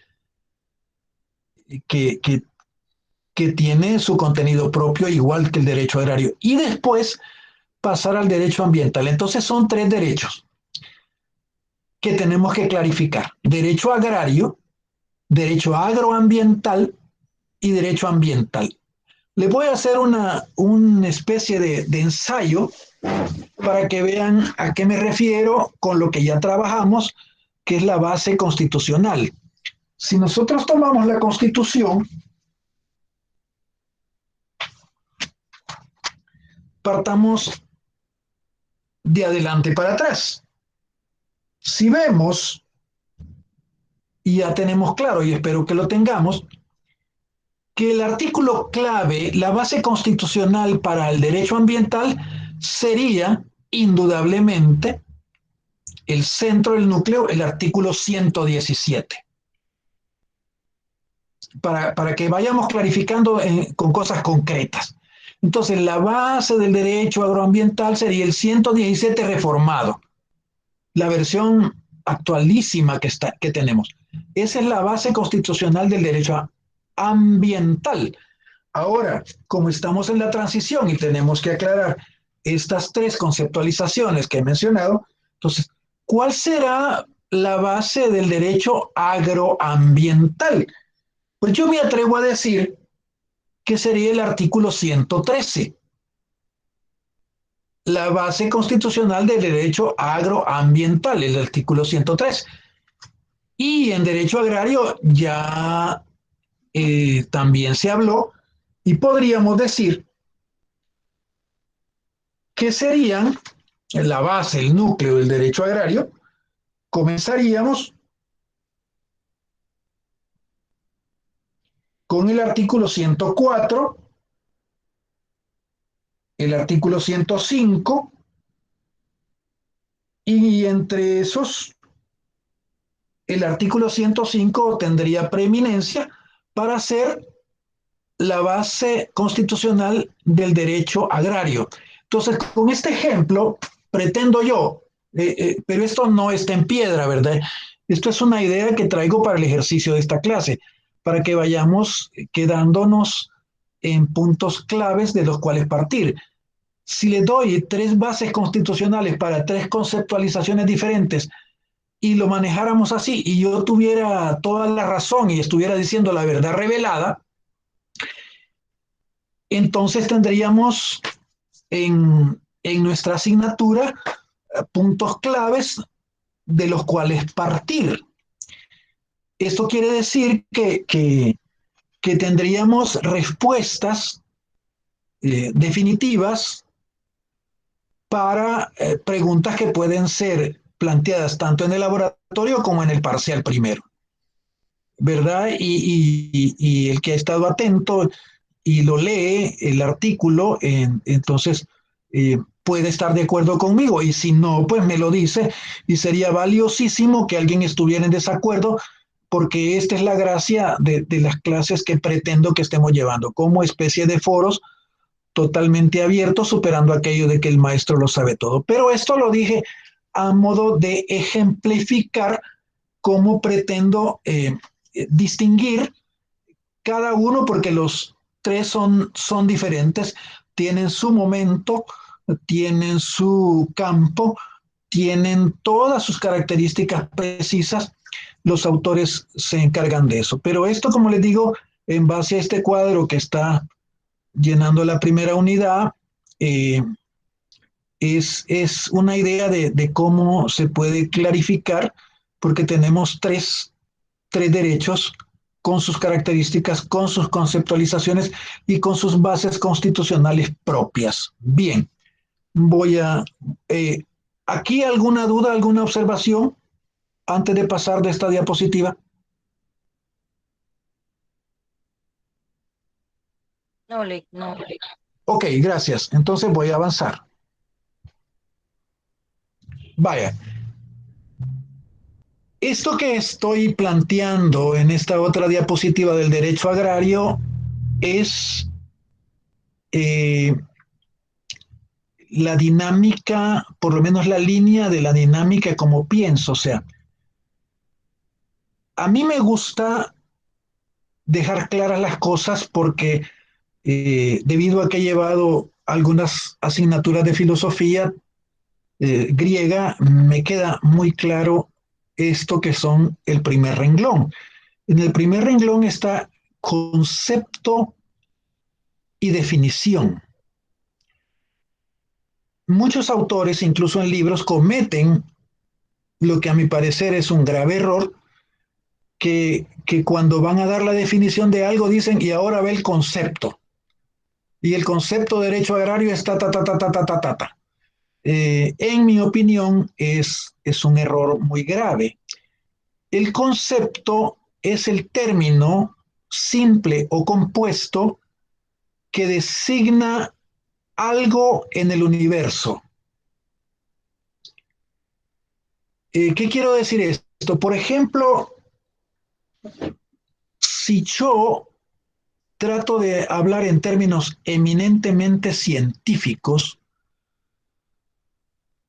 que tiene su contenido propio igual que el derecho agrario. Y después pasar al derecho ambiental. Entonces son tres derechos que tenemos que clarificar. Derecho agrario, derecho agroambiental y derecho ambiental. Les voy a hacer una especie de ensayo para que vean a qué me refiero con lo que ya trabajamos, que es la base constitucional. Si nosotros tomamos la Constitución, partamos de adelante para atrás. Si vemos, y ya tenemos claro, y espero que lo tengamos, que el artículo clave, la base constitucional para el derecho ambiental, sería indudablemente el centro del núcleo, el artículo 117. Para que vayamos clarificando con cosas concretas. Entonces, la base del derecho agroambiental sería el 117 reformado, la versión actualísima que tenemos. Esa es la base constitucional del derecho ambiental. Ahora, como estamos en la transición y tenemos que aclarar estas tres conceptualizaciones que he mencionado, entonces, ¿cuál será la base del derecho agroambiental? Pues yo me atrevo a decir que sería el artículo 113, la base constitucional del derecho agroambiental, el artículo 103. Y en derecho agrario ya también se habló y podríamos decir que serían la base, el núcleo del derecho agrario. Comenzaríamos con el artículo 104, el artículo 105, y entre esos, el artículo 105 tendría preeminencia para ser la base constitucional del derecho agrario. Entonces, con este ejemplo, pretendo yo, pero esto no está en piedra, ¿verdad? Esto es una idea que traigo para el ejercicio de esta clase, para que vayamos quedándonos en puntos claves de los cuales partir. Si le doy tres bases constitucionales para tres conceptualizaciones diferentes y lo manejáramos así y yo tuviera toda la razón y estuviera diciendo la verdad revelada, entonces tendríamos en nuestra asignatura puntos claves de los cuales partir. Esto quiere decir que tendríamos respuestas definitivas para preguntas que pueden ser planteadas tanto en el laboratorio como en el parcial primero, ¿verdad? Y el que ha estado atento y lo lee el artículo, entonces puede estar de acuerdo conmigo, y si no, pues me lo dice, y sería valiosísimo que alguien estuviera en desacuerdo, porque esta es la gracia de las clases que pretendo que estemos llevando, como especie de foros totalmente abiertos, superando aquello de que el maestro lo sabe todo. Pero esto lo dije a modo de ejemplificar cómo pretendo distinguir cada uno, porque los tres son diferentes, tienen su momento, tienen su campo, tienen todas sus características precisas. Los autores se encargan de eso. Pero esto, como les digo, en base a este cuadro que está llenando la primera unidad, es una idea de cómo se puede clarificar, porque tenemos tres derechos con sus características, con sus conceptualizaciones y con sus bases constitucionales propias. Bien, voy a... ¿aquí alguna duda, alguna observación antes de pasar de esta diapositiva? No. Ok, gracias. Entonces voy a avanzar. Vaya. Esto que estoy planteando en esta otra diapositiva del derecho agrario es la dinámica, por lo menos la línea de la dinámica como pienso. O sea, a mí me gusta dejar claras las cosas porque debido a que he llevado algunas asignaturas de filosofía griega, me queda muy claro esto que son el primer renglón. En el primer renglón está concepto y definición. Muchos autores, incluso en libros, cometen lo que a mi parecer es un grave error, que cuando van a dar la definición de algo dicen, y ahora ve el concepto. Y el concepto de derecho agrario está ta. En mi opinión, es un error muy grave. El concepto es el término simple o compuesto que designa algo en el universo. ¿Qué quiero decir esto? Por ejemplo, si yo trato de hablar en términos eminentemente científicos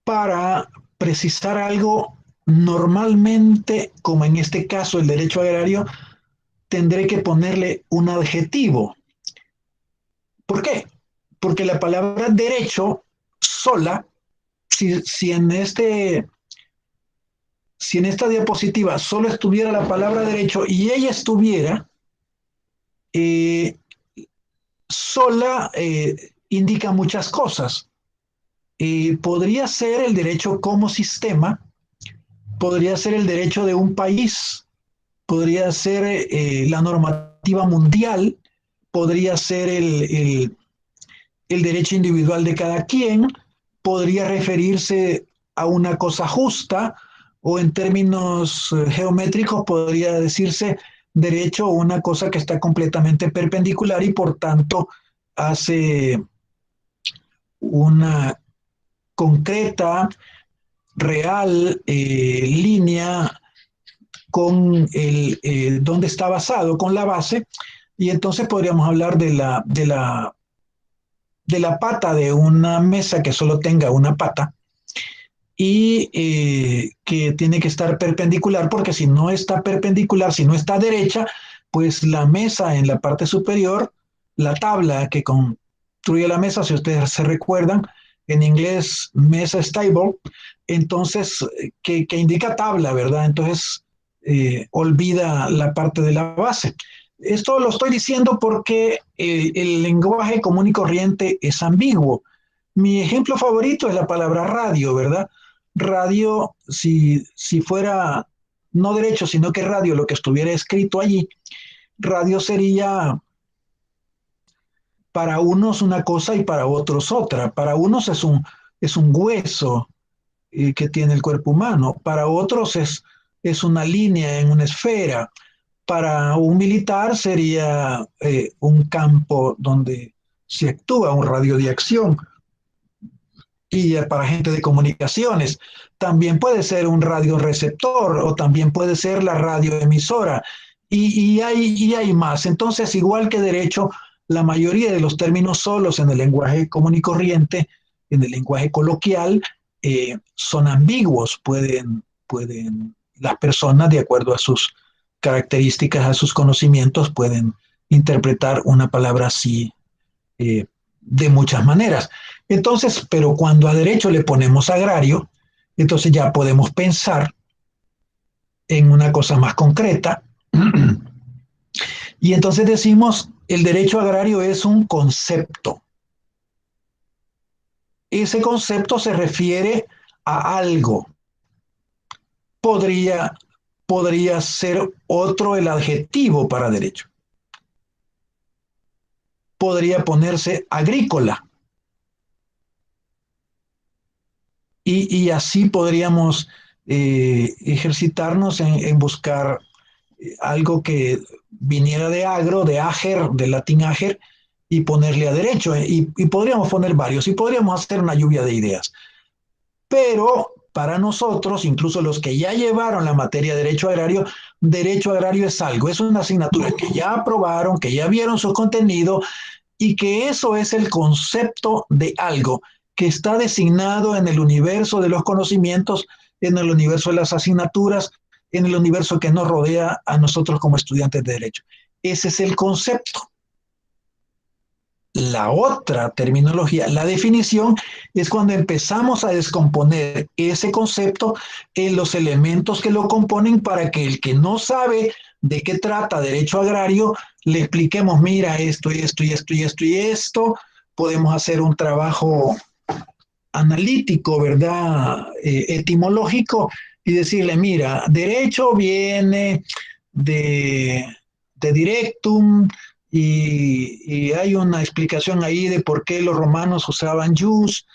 para precisar algo, normalmente, como en este caso el derecho agrario, tendré que ponerle un adjetivo. ¿Por qué? Porque la palabra derecho sola, si en esta diapositiva solo estuviera la palabra derecho y ella estuviera sola, indica muchas cosas. Podría ser el derecho como sistema, podría ser el derecho de un país, podría ser la normativa mundial, podría ser el derecho individual de cada quien, podría referirse a una cosa justa, o en términos geométricos podría decirse derecho a una cosa que está completamente perpendicular y por tanto hace una concreta, real línea con donde está basado, con la base, y entonces podríamos hablar de la pata de una mesa que solo tenga una pata y que tiene que estar perpendicular, porque si no está perpendicular, si no está derecha, pues la mesa en la parte superior, la tabla que construye la mesa, si ustedes se recuerdan, en inglés mesa es table, entonces que indica tabla, ¿verdad? Entonces olvida la parte de la base. Esto lo estoy diciendo porque el lenguaje común y corriente es ambiguo. Mi ejemplo favorito es la palabra radio, ¿verdad? Radio, si fuera no derecho, sino que radio, lo que estuviera escrito allí, radio sería para unos una cosa y para otros otra. Para unos es un hueso que tiene el cuerpo humano, para otros es una línea en una esfera. Para un militar sería un campo donde se actúa, un radio de acción. Y para gente de comunicaciones, también puede ser un radioreceptor o también puede ser la radioemisora. Y hay más. Entonces, igual que derecho, la mayoría de los términos solos en el lenguaje común y corriente, en el lenguaje coloquial, son ambiguos. Pueden las personas, de acuerdo a sus características, a sus conocimientos, pueden interpretar una palabra así de muchas maneras. Entonces, pero cuando a derecho le ponemos agrario, entonces ya podemos pensar en una cosa más concreta. Y entonces decimos, el derecho agrario es un concepto. Ese concepto se refiere a algo. Podría ser otro el adjetivo para derecho. Podría ponerse agrícola. Y así podríamos ejercitarnos en buscar algo que viniera de agro, de ager, del latín ager, y ponerle a derecho. Y podríamos poner varios, y podríamos hacer una lluvia de ideas. Pero para nosotros, incluso los que ya llevaron la materia de derecho agrario es algo, es una asignatura que ya aprobaron, que ya vieron su contenido, y que eso es el concepto de algo que está designado en el universo de los conocimientos, en el universo de las asignaturas, en el universo que nos rodea a nosotros como estudiantes de derecho. Ese es el concepto. La otra terminología, la definición, es cuando empezamos a descomponer ese concepto en los elementos que lo componen para que el que no sabe de qué trata derecho agrario, le expliquemos, mira, esto y esto y esto y esto y esto. Podemos hacer un trabajo analítico, ¿verdad? Etimológico, y decirle, mira, derecho viene de directum, y hay una explicación ahí de por qué los romanos usaban jus,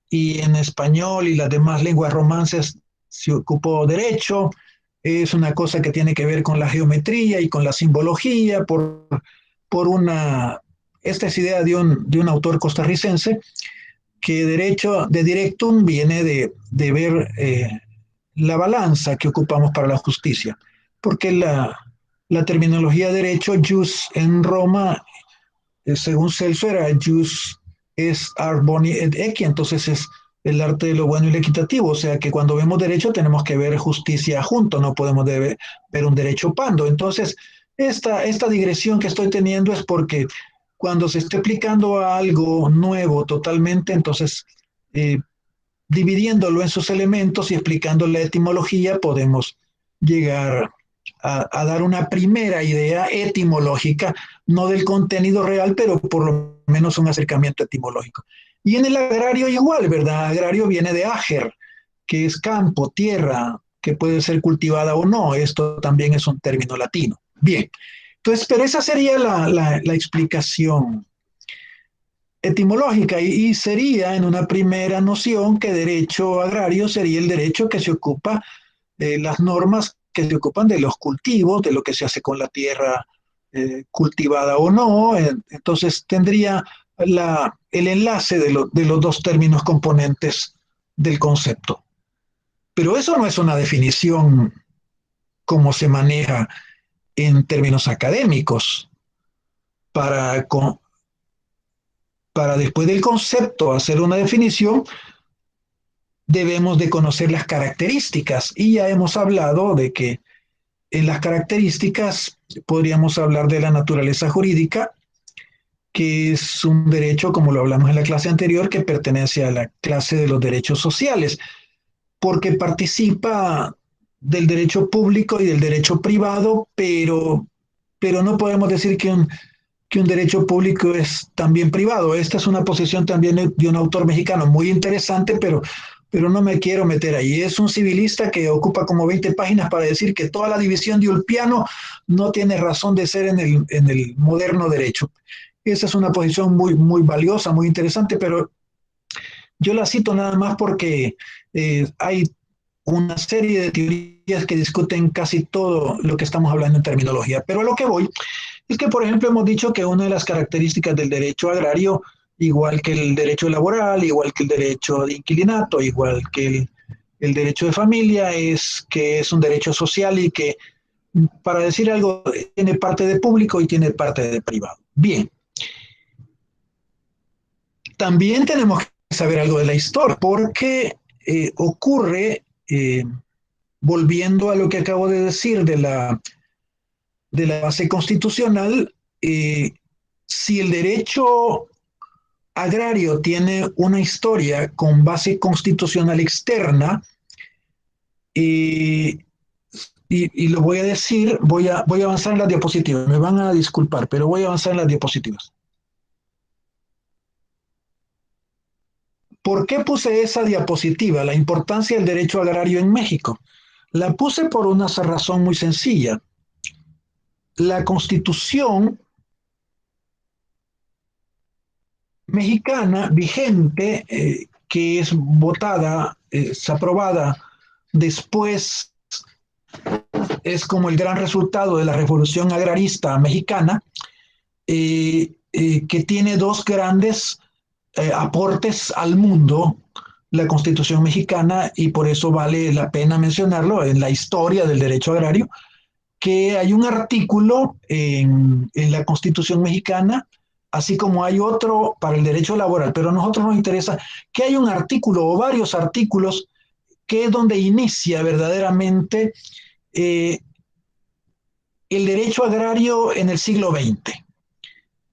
y en español y las demás lenguas romances se ocupó derecho, es una cosa que tiene que ver con la geometría y con la simbología, esta es idea de un autor costarricense, que de directum viene de ver la balanza que ocupamos para la justicia, porque la terminología derecho, jus en Roma, según Celso, era jus es art boni et equi, entonces es el arte de lo bueno y lo equitativo, o sea que cuando vemos derecho tenemos que ver justicia junto, no podemos ver un derecho pando. Entonces, esta digresión que estoy teniendo es porque cuando se está aplicando a algo nuevo totalmente, entonces dividiéndolo en sus elementos y explicando la etimología, podemos llegar a dar una primera idea etimológica, no del contenido real, pero por lo menos un acercamiento etimológico. Y en el agrario igual, ¿verdad? Agrario viene de ager, que es campo, tierra, que puede ser cultivada o no. Esto también es un término latino. Bien, entonces, pero esa sería la explicación etimológica y sería en una primera noción que derecho agrario sería el derecho que se ocupa de las normas que se ocupan de los cultivos, de lo que se hace con la tierra cultivada o no. Entonces tendría el enlace de los dos términos componentes del concepto. Pero eso no es una definición como se maneja en términos académicos. Para después del concepto hacer una definición, debemos de conocer las características. Y ya hemos hablado de que en las características podríamos hablar de la naturaleza jurídica, que es un derecho, como lo hablamos en la clase anterior, que pertenece a la clase de los derechos sociales, porque participa del derecho público y del derecho privado, pero no podemos decir que un derecho público es también privado. Esta es una posición también de un autor mexicano muy interesante, pero no me quiero meter ahí. Es un civilista que ocupa como 20 páginas para decir que toda la división de Ulpiano no tiene razón de ser en el moderno derecho. Esa es una posición muy, muy valiosa, muy interesante, pero yo la cito nada más porque hay una serie de teorías que discuten casi todo lo que estamos hablando en terminología. Pero a lo que voy es que, por ejemplo, hemos dicho que una de las características del derecho agrario, igual que el derecho laboral, igual que el derecho de inquilinato, igual que el derecho de familia, es que es un derecho social y que, para decir algo, tiene parte de público y tiene parte de privado. Bien. También tenemos que saber algo de la historia, porque ocurre, volviendo a lo que acabo de decir de la base constitucional, si el derecho agrario tiene una historia con base constitucional externa, y lo voy a decir, voy a avanzar en las diapositivas, me van a disculpar, pero voy a avanzar en las diapositivas. ¿Por qué puse esa diapositiva? La importancia del derecho agrario en México. La puse por una razón muy sencilla. La Constitución mexicana vigente, que es votada, es aprobada después, es como el gran resultado de la Revolución Agrarista Mexicana, que tiene dos grandes aportes al mundo, la Constitución mexicana, y por eso vale la pena mencionarlo en la historia del derecho agrario, que hay un artículo en la Constitución mexicana, así como hay otro para el derecho laboral, pero a nosotros nos interesa que hay un artículo o varios artículos que es donde inicia verdaderamente el derecho agrario en el siglo XX.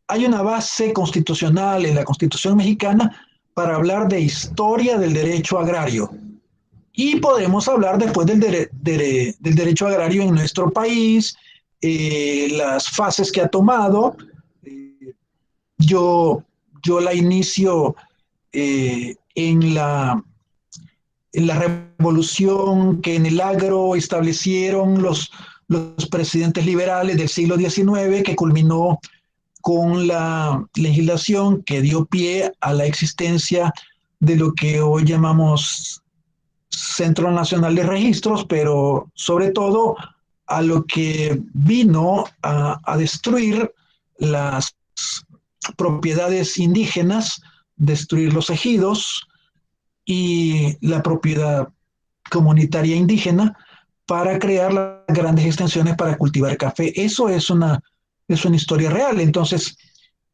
Hay una base constitucional en la Constitución mexicana para hablar de historia del derecho agrario. Y podemos hablar después del derecho agrario en nuestro país, las fases que ha tomado. Yo la inicio en la revolución que en el agro establecieron los presidentes liberales del siglo XIX, que culminó con la legislación que dio pie a la existencia de lo que hoy llamamos Centro Nacional de Registros, pero sobre todo a lo que vino a destruir las propiedades indígenas, destruir los ejidos y la propiedad comunitaria indígena para crear las grandes extensiones para cultivar café. Eso es una historia real. Entonces,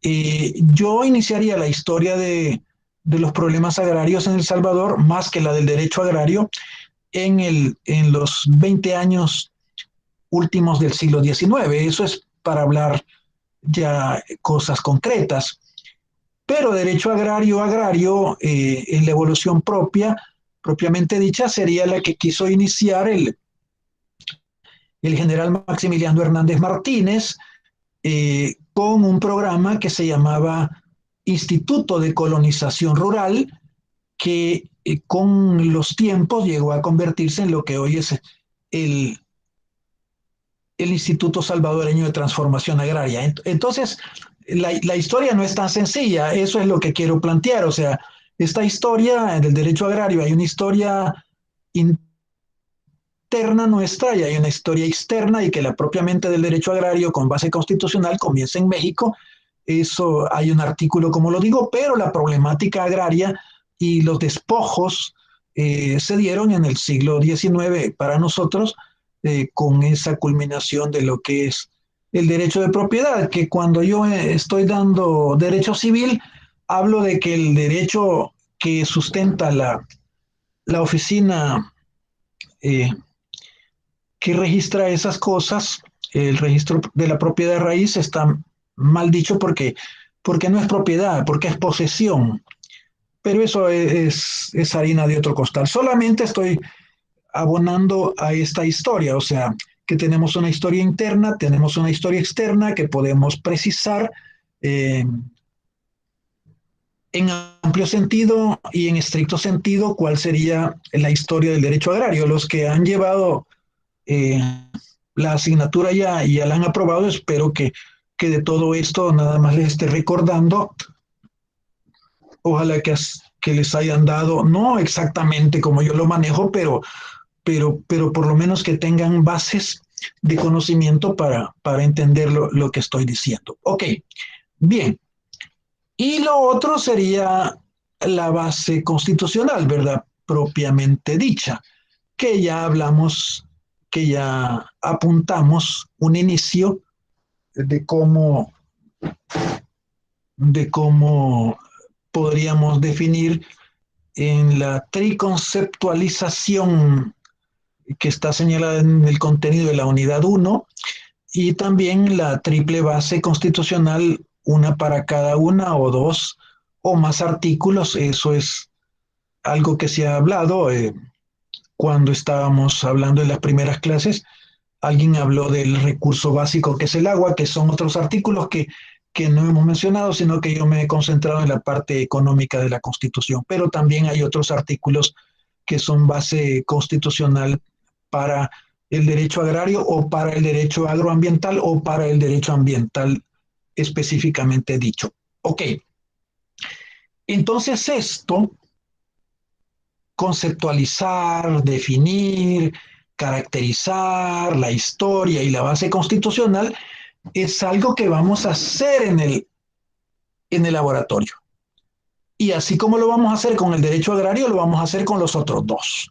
yo iniciaría la historia de los problemas agrarios en El Salvador, más que la del derecho agrario, en los 20 años últimos del siglo XIX. Eso es para hablar ya cosas concretas. Pero derecho agrario, en la evolución propiamente dicha, sería la que quiso iniciar el general Maximiliano Hernández Martínez, con un programa que se llamaba Instituto de Colonización Rural, que con los tiempos llegó a convertirse en lo que hoy es el Instituto Salvadoreño de Transformación Agraria. Entonces, la historia no es tan sencilla, eso es lo que quiero plantear. O sea, esta historia del derecho agrario, hay una historia interna nuestra y hay una historia externa, y que la propiamente del derecho agrario con base constitucional comienza en México. Eso hay un artículo, como lo digo, pero la problemática agraria y los despojos se dieron en el siglo XIX para nosotros, con esa culminación de lo que es el derecho de propiedad, que cuando yo estoy dando derecho civil, hablo de que el derecho que sustenta la oficina que registra esas cosas, el registro de la propiedad de raíz, está mal dicho porque no es propiedad, porque es posesión. Pero eso es harina de otro costal. Solamente estoy abonando a esta historia, o sea, que tenemos una historia interna, tenemos una historia externa que podemos precisar en amplio sentido y en estricto sentido cuál sería la historia del derecho agrario. Los que han llevado la asignatura ya la han aprobado, espero que de todo esto nada más les esté recordando. Ojalá que les hayan dado, no exactamente como yo lo manejo, pero por lo menos que tengan bases de conocimiento para entender lo que estoy diciendo. Ok, bien. Y lo otro sería la base constitucional, ¿verdad? Propiamente dicha, que ya hablamos, que ya apuntamos un inicio de cómo podríamos definir en la triconceptualización que está señalada en el contenido de la unidad 1, y también la triple base constitucional, una para cada una o dos o más artículos. Eso es algo que se ha hablado cuando estábamos hablando en las primeras clases. Alguien habló del recurso básico, que es el agua, que son otros artículos que no hemos mencionado, sino que yo me he concentrado en la parte económica de la Constitución. Pero también hay otros artículos que son base constitucional para el derecho agrario o para el derecho agroambiental o para el derecho ambiental específicamente dicho. Ok. Entonces esto, conceptualizar, definir, caracterizar la historia y la base constitucional, es algo que vamos a hacer en el laboratorio. Y así como lo vamos a hacer con el derecho agrario, lo vamos a hacer con los otros dos.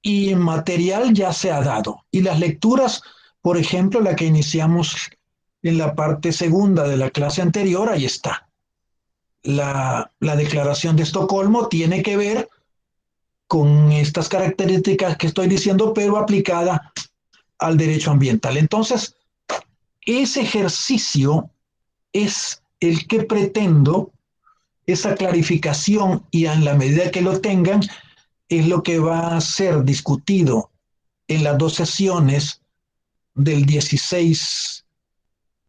Y material ya se ha dado. Y las lecturas, por ejemplo, la que iniciamos en la parte segunda de la clase anterior, ahí está. La Declaración de Estocolmo tiene que ver con estas características que estoy diciendo, pero aplicada al derecho ambiental. Entonces, ese ejercicio es el que pretendo, esa clarificación, y en la medida que lo tengan, es lo que va a ser discutido en las dos sesiones del 16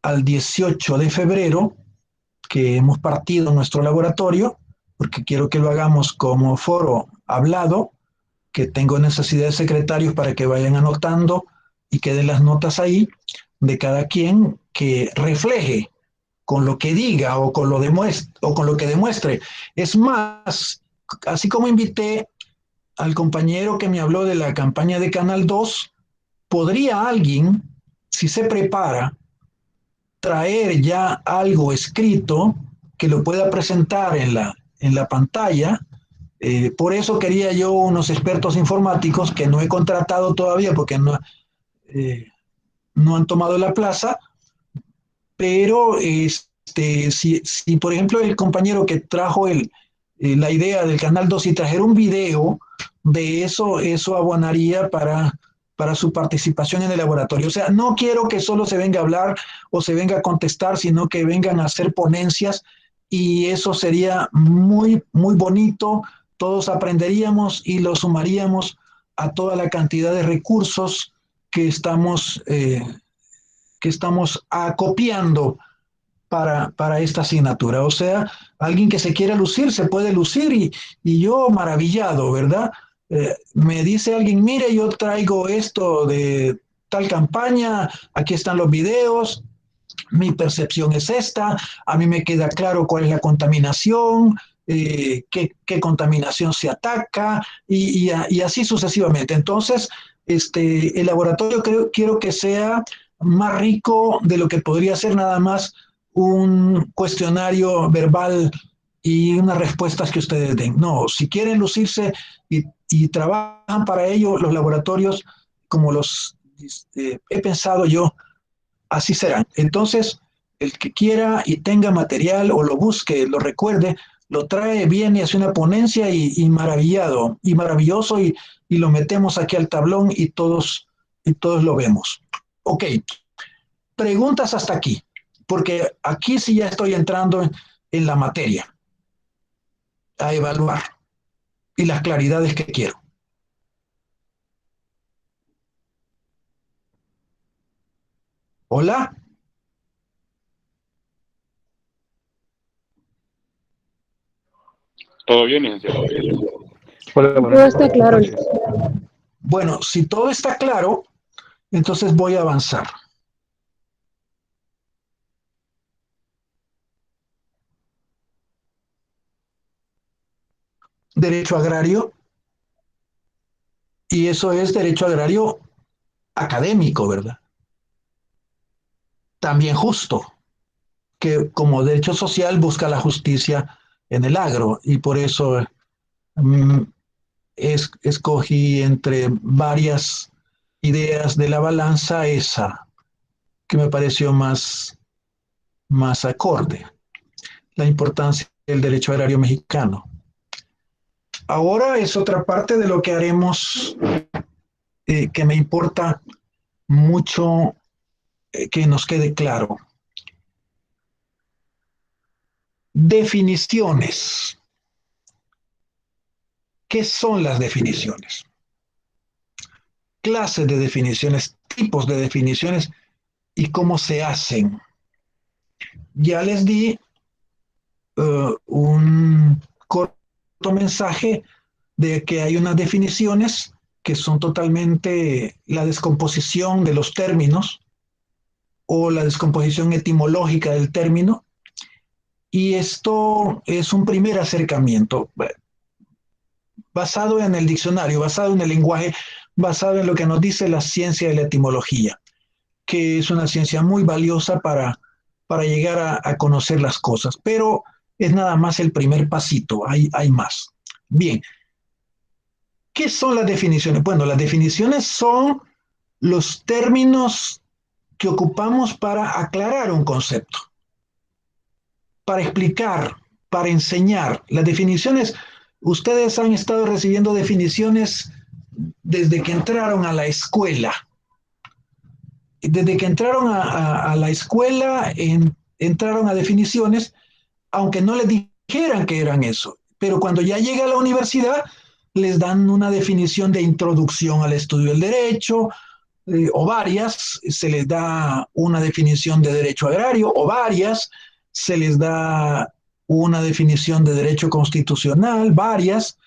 al 18 de febrero, que hemos partido en nuestro laboratorio, porque quiero que lo hagamos como foro hablado, que tengo necesidad de secretarios para que vayan anotando y queden las notas ahí de cada quien, que refleje con lo que diga o con lo que demuestre. Es más, así como invité al compañero que me habló de la campaña de Canal 2, ¿podría alguien, si se prepara, traer ya algo escrito que lo pueda presentar en la pantalla? Por eso quería yo unos expertos informáticos que no he contratado todavía porque no han tomado la plaza, pero si por ejemplo el compañero que trajo la idea del Canal 2 y trajera un video de eso, eso abonaría para su participación en el laboratorio. O sea, no quiero que solo se venga a hablar o se venga a contestar, sino que vengan a hacer ponencias y eso sería muy, muy bonito. Todos aprenderíamos y lo sumaríamos a toda la cantidad de recursos que estamos acopiando para esta asignatura. O sea, alguien que se quiera lucir, se puede lucir y yo maravillado, ¿verdad? Me dice alguien, mire, yo traigo esto de tal campaña, aquí están los videos, mi percepción es esta, a mí me queda claro cuál es la contaminación, qué contaminación se ataca y así sucesivamente. Entonces, el laboratorio quiero que sea más rico de lo que podría ser nada más un cuestionario verbal y unas respuestas que ustedes den. No, si quieren lucirse y trabajan para ello, los laboratorios, como los he pensado yo, así serán. Entonces, el que quiera y tenga material o lo busque, lo recuerde, lo trae, viene, hace una ponencia y maravillado y maravilloso y lo metemos aquí al tablón y todos lo vemos. Ok, preguntas hasta aquí, porque aquí sí ya estoy entrando en la materia, a evaluar y las claridades que quiero. Hola. ¿Todo bien, licenciado? Todo está claro. Bueno, si todo está claro, entonces voy a avanzar. Derecho agrario, y eso es derecho agrario académico, ¿verdad? También justo, que como derecho social busca la justicia en el agro, y por eso escogí entre varias ideas de la balanza esa que me pareció más acorde, la importancia del derecho agrario mexicano. Ahora es otra parte de lo que haremos que me importa mucho que nos quede claro. Definiciones. ¿Qué son las definiciones? Clases de definiciones, tipos de definiciones y cómo se hacen. Ya les di un corto mensaje de que hay unas definiciones que son totalmente la descomposición de los términos o la descomposición etimológica del término, y esto es un primer acercamiento basado en el diccionario, basado en el lenguaje, basado en lo que nos dice la ciencia de la etimología, que es una ciencia muy valiosa para llegar a conocer las cosas, pero es nada más el primer pasito, hay más. Bien, ¿qué son las definiciones? Bueno, las definiciones son los términos que ocupamos para aclarar un concepto, para explicar, para enseñar. Las definiciones, ustedes han estado recibiendo definiciones desde que entraron a la escuela. Desde que entraron a la escuela, entraron a definiciones, aunque no les dijeran que eran eso. Pero cuando ya llega a la universidad, les dan una definición de introducción al estudio del derecho, o varias, se les da una definición de derecho agrario, o varias, se les da una definición de derecho constitucional, varias,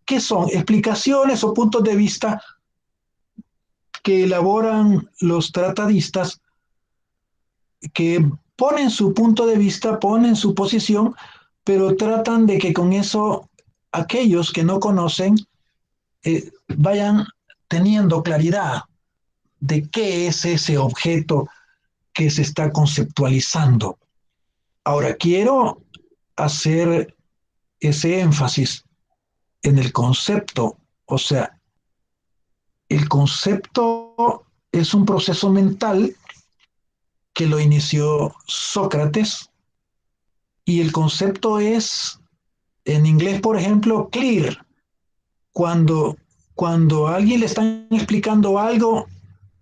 ¿qué son? Explicaciones o puntos de vista que elaboran los tratadistas, que ponen su punto de vista, ponen su posición, pero tratan de que con eso aquellos que no conocen vayan teniendo claridad de qué es ese objeto que se está conceptualizando. Ahora, quiero hacer ese énfasis en el concepto, o sea, el concepto es un proceso mental que lo inició Sócrates y el concepto es, en inglés, por ejemplo, clear. Cuando a alguien le están explicando algo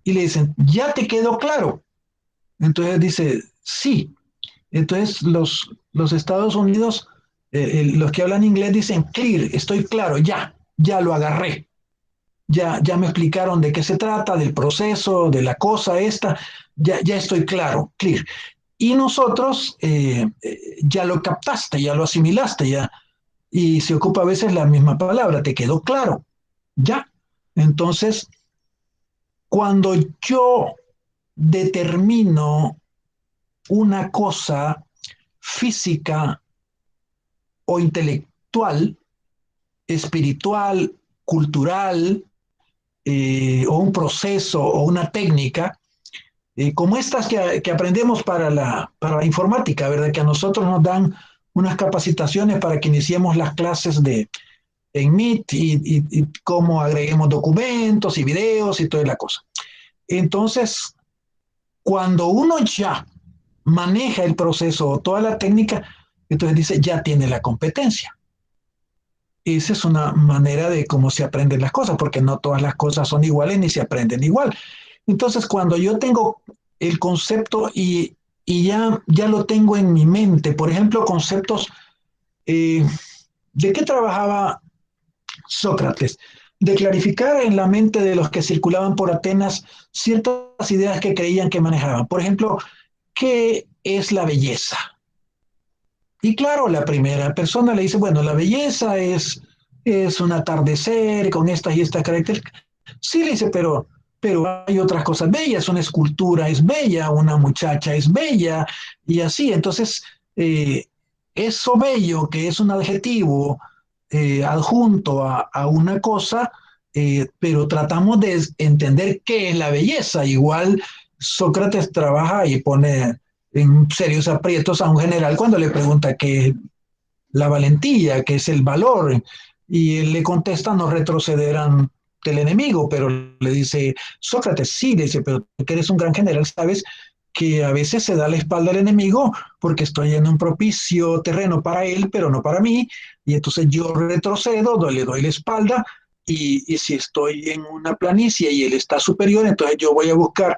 y le dicen, ¿ya te quedó claro? Entonces dice, sí. Entonces los Estados Unidos, los que hablan inglés dicen, clear, estoy claro, ya lo agarré. Ya me explicaron de qué se trata, del proceso, de la cosa esta, ya estoy claro, clear. Y nosotros ya lo captaste, ya lo asimilaste, ya, y se ocupa a veces la misma palabra, te quedó claro, ya. Entonces, cuando yo determino una cosa física o intelectual, espiritual, cultural, o un proceso o una técnica, como estas que aprendemos para la informática, ¿verdad? Que a nosotros nos dan unas capacitaciones para que iniciemos las clases en Meet y cómo agreguemos documentos y videos y toda la cosa. Entonces, cuando uno ya maneja el proceso o toda la técnica, entonces dice, ya tiene la competencia. Esa es una manera de cómo se aprenden las cosas, porque no todas las cosas son iguales ni se aprenden igual. Entonces, cuando yo tengo el concepto y ya lo tengo en mi mente, por ejemplo, conceptos, ¿de qué trabajaba Sócrates? De clarificar en la mente de los que circulaban por Atenas ciertas ideas que creían que manejaban. Por ejemplo, ¿qué es la belleza? Y claro, la primera persona le dice, bueno, la belleza es un atardecer con estas y estas características. Sí, le dice, pero hay otras cosas bellas, una escultura es bella, una muchacha es bella, y así. Entonces, eso bello, que es un adjetivo adjunto a una cosa, pero tratamos de entender qué es la belleza. Igual Sócrates trabaja y pone en serios aprietos a un general cuando le pregunta qué es la valentía, qué es el valor, y él le contesta, no retrocederán del enemigo, pero le dice, Sócrates, sí, le dice, pero tú que eres un gran general, sabes que a veces se da la espalda al enemigo porque estoy en un propicio terreno para él, pero no para mí, y entonces yo retrocedo, le doy la espalda, y si estoy en una planicie y él está superior, entonces yo voy a buscar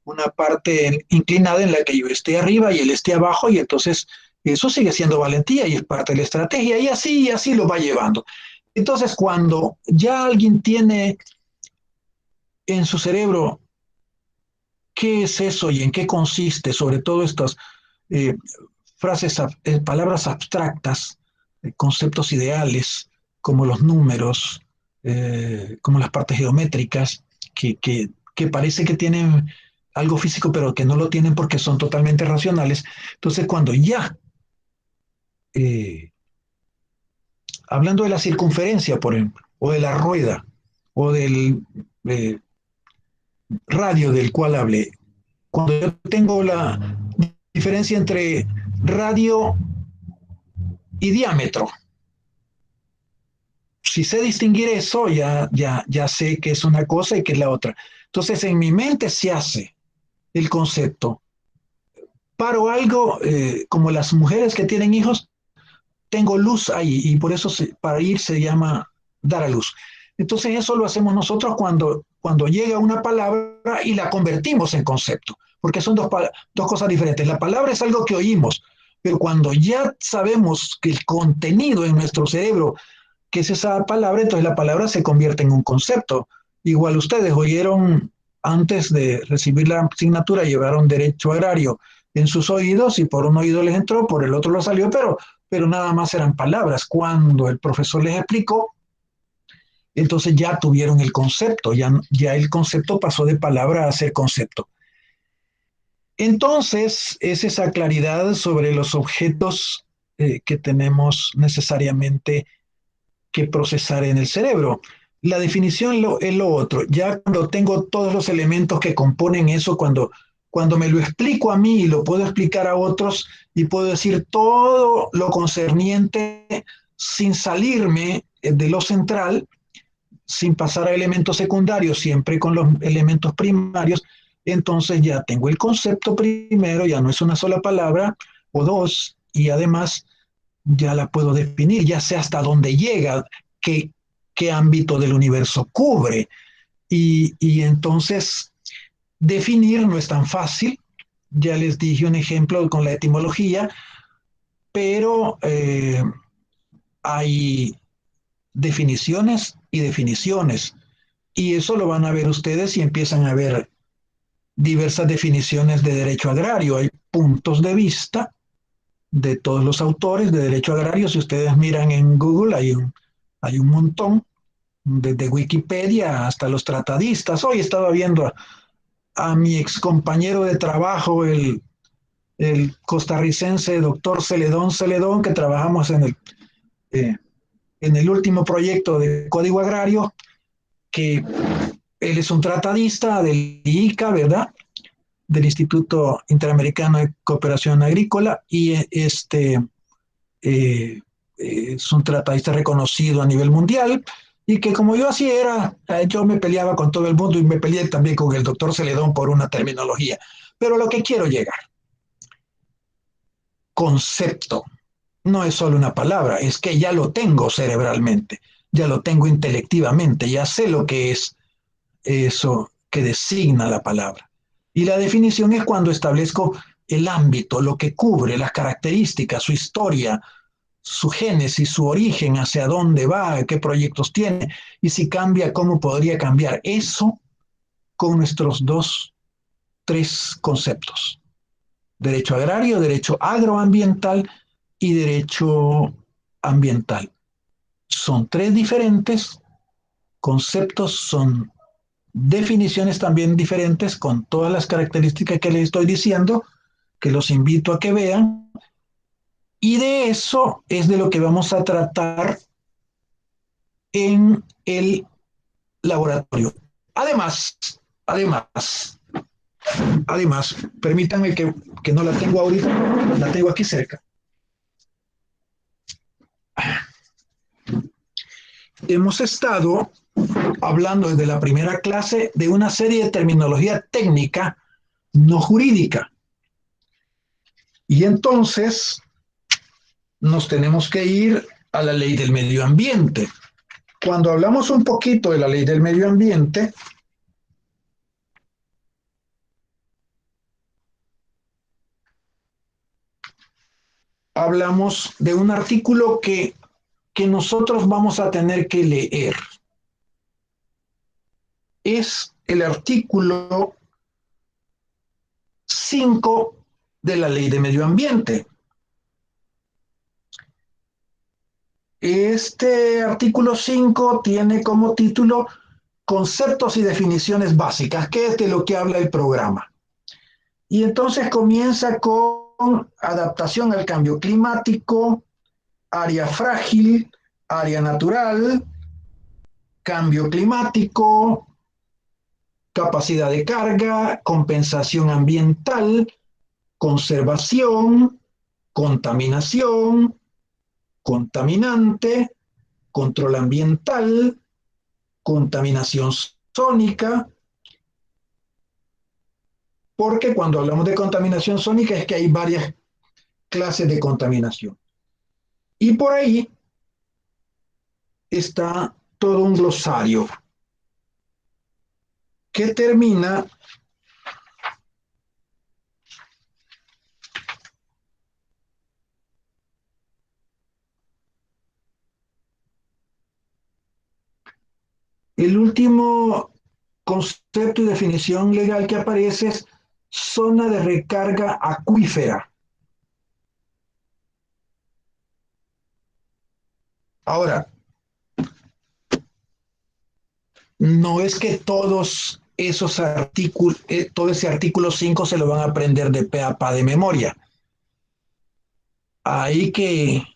una parte inclinada en la que yo esté arriba y él esté abajo, y entonces eso sigue siendo valentía y es parte de la estrategia, y así lo va llevando. Entonces, cuando ya alguien tiene en su cerebro qué es eso y en qué consiste, sobre todo estas eh, palabras abstractas, conceptos ideales, como los números, como las partes geométricas, que parece que tienen algo físico, pero que no lo tienen porque son totalmente racionales. Entonces, cuando ya, hablando de la circunferencia, por ejemplo, o de la rueda, o del radio del cual hablé, cuando yo tengo la diferencia entre radio y diámetro, si sé distinguir eso, ya sé que es una cosa y que es la otra. Entonces, en mi mente se hace el concepto. Paro algo, como las mujeres que tienen hijos, tengo luz ahí, y por eso parir se llama dar a luz. Entonces, eso lo hacemos nosotros cuando llega una palabra y la convertimos en concepto, porque son dos cosas diferentes. La palabra es algo que oímos, pero cuando ya sabemos que el contenido en nuestro cerebro, que es esa palabra, entonces la palabra se convierte en un concepto. Igual ustedes oyeron, antes de recibir la asignatura, llevaron derecho agrario en sus oídos y por un oído les entró, por el otro lo salió, pero nada más eran palabras. Cuando el profesor les explicó, entonces ya tuvieron el concepto, ya el concepto pasó de palabra a ser concepto. Entonces, es esa claridad sobre los objetos que tenemos necesariamente que procesar en el cerebro. La definición es lo otro. Ya cuando tengo todos los elementos que componen eso, cuando me lo explico a mí y lo puedo explicar a otros y puedo decir todo lo concerniente sin salirme de lo central, sin pasar a elementos secundarios, siempre con los elementos primarios, entonces ya tengo el concepto primero, ya no es una sola palabra o dos, y además ya la puedo definir, ya sé hasta dónde llega, qué ámbito del universo cubre. Y entonces definir no es tan fácil. Ya les dije un ejemplo con la etimología, pero hay definiciones y definiciones. Y eso lo van a ver ustedes si empiezan a ver diversas definiciones de derecho agrario. Hay puntos de vista de todos los autores de derecho agrario. Si ustedes miran en Google, hay un montón, desde Wikipedia hasta los tratadistas. Hoy estaba viendo a mi ex compañero de trabajo, el costarricense doctor Celedón, que trabajamos en el último proyecto de Código Agrario, que él es un tratadista del IICA, ¿verdad? Del Instituto Interamericano de Cooperación Agrícola, y es un tratadista reconocido a nivel mundial, y que como yo así era, yo me peleaba con todo el mundo y me peleé también con el doctor Celedón por una terminología. Pero lo que quiero llegar, concepto, no es solo una palabra, es que ya lo tengo cerebralmente, ya lo tengo intelectivamente, ya sé lo que es eso que designa la palabra. Y la definición es cuando establezco el ámbito, lo que cubre, las características, su historia, su génesis, su origen, hacia dónde va, qué proyectos tiene, y si cambia, cómo podría cambiar. Eso con nuestros tres conceptos: derecho agrario, derecho agroambiental y derecho ambiental. Son tres diferentes conceptos, son definiciones también diferentes, con todas las características que les estoy diciendo, que los invito a que vean. Y de eso es de lo que vamos a tratar en el laboratorio. Además, permítanme que no la tengo ahorita, la tengo aquí cerca. Hemos estado hablando desde la primera clase de una serie de terminología técnica no jurídica. Y entonces nos tenemos que ir a la ley del medio ambiente. Cuando hablamos un poquito de la ley del medio ambiente, hablamos de un artículo que nosotros vamos a tener que leer. Es el artículo 5 de la ley de medio ambiente. Este artículo 5 tiene como título Conceptos y definiciones básicas, que es de lo que habla el programa. Y entonces comienza con adaptación al cambio climático, área frágil, área natural, cambio climático, capacidad de carga, compensación ambiental, conservación, contaminación, contaminante, control ambiental, contaminación sónica, porque cuando hablamos de contaminación sónica es que hay varias clases de contaminación. Y por ahí está todo un glosario que termina el último concepto y definición legal que aparece es zona de recarga acuífera. Ahora, no es que todos esos artículos, todo ese artículo 5 se lo van a aprender de pe a pa de memoria. Hay que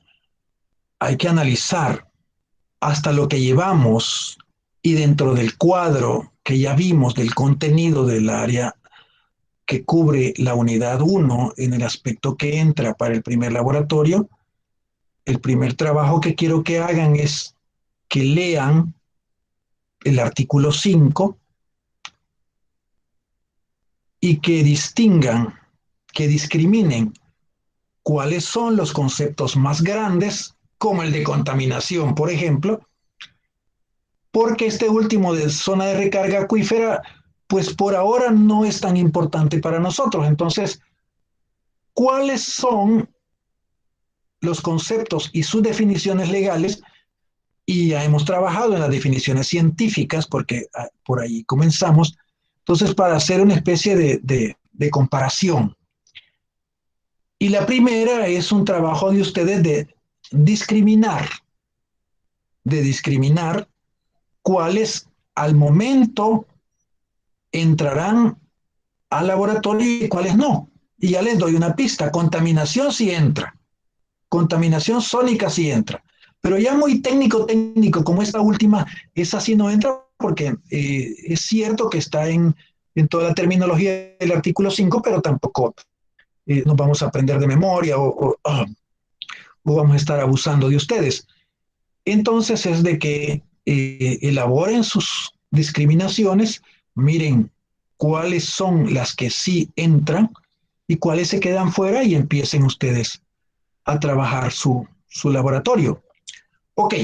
analizar hasta lo que llevamos y dentro del cuadro que ya vimos del contenido del área que cubre la unidad 1 en el aspecto que entra para el primer laboratorio, el primer trabajo que quiero que hagan es que lean el artículo 5 y que distingan, que discriminen cuáles son los conceptos más grandes, como el de contaminación, por ejemplo, porque este último de zona de recarga acuífera, pues por ahora no es tan importante para nosotros. Entonces, ¿cuáles son los conceptos y sus definiciones legales? Y ya hemos trabajado en las definiciones científicas, porque por ahí comenzamos. Entonces, para hacer una especie de comparación. Y la primera es un trabajo de ustedes de discriminar cuáles al momento entrarán al laboratorio y cuáles no. Y ya les doy una pista. Contaminación sí entra. Contaminación sónica sí entra. Pero ya muy técnico, como esta última, esa sí no entra porque es cierto que está en toda la terminología del artículo 5, pero tampoco nos vamos a aprender de memoria o vamos a estar abusando de ustedes. Entonces es de que elaboren sus discriminaciones, miren cuáles son las que sí entran y cuáles se quedan fuera y empiecen ustedes a trabajar su laboratorio. Ok.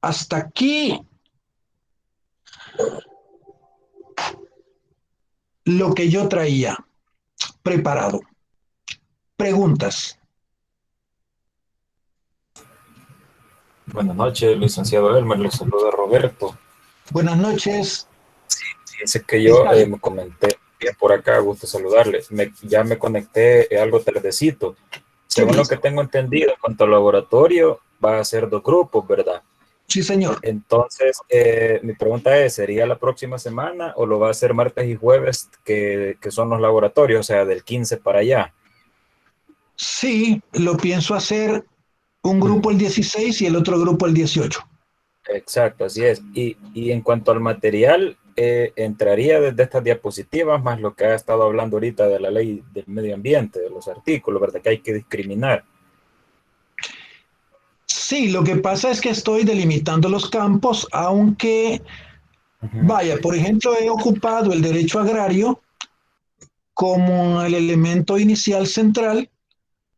Hasta aquí lo que yo traía preparado. Preguntas. Buenas noches, licenciado Elmer, le saluda Roberto. Buenas noches. Sí, dice que yo me comenté bien por acá, gusto saludarle. Ya me conecté algo tardecito. Según lo que tengo entendido, en cuanto al laboratorio, va a ser 2 grupos, ¿verdad? Sí, señor. Entonces, mi pregunta es, ¿sería la próxima semana o lo va a hacer martes y jueves, que son los laboratorios, o sea, del 15 para allá? Sí, lo pienso hacer un grupo el 16 y el otro grupo el 18. Exacto, así es. Y en cuanto al material, entraría desde estas diapositivas, más lo que ha estado hablando ahorita de la ley del medio ambiente, de los artículos, ¿verdad? Que hay que discriminar. Sí, lo que pasa es que estoy delimitando los campos, aunque, vaya, por ejemplo, he ocupado el derecho agrario como el elemento inicial central,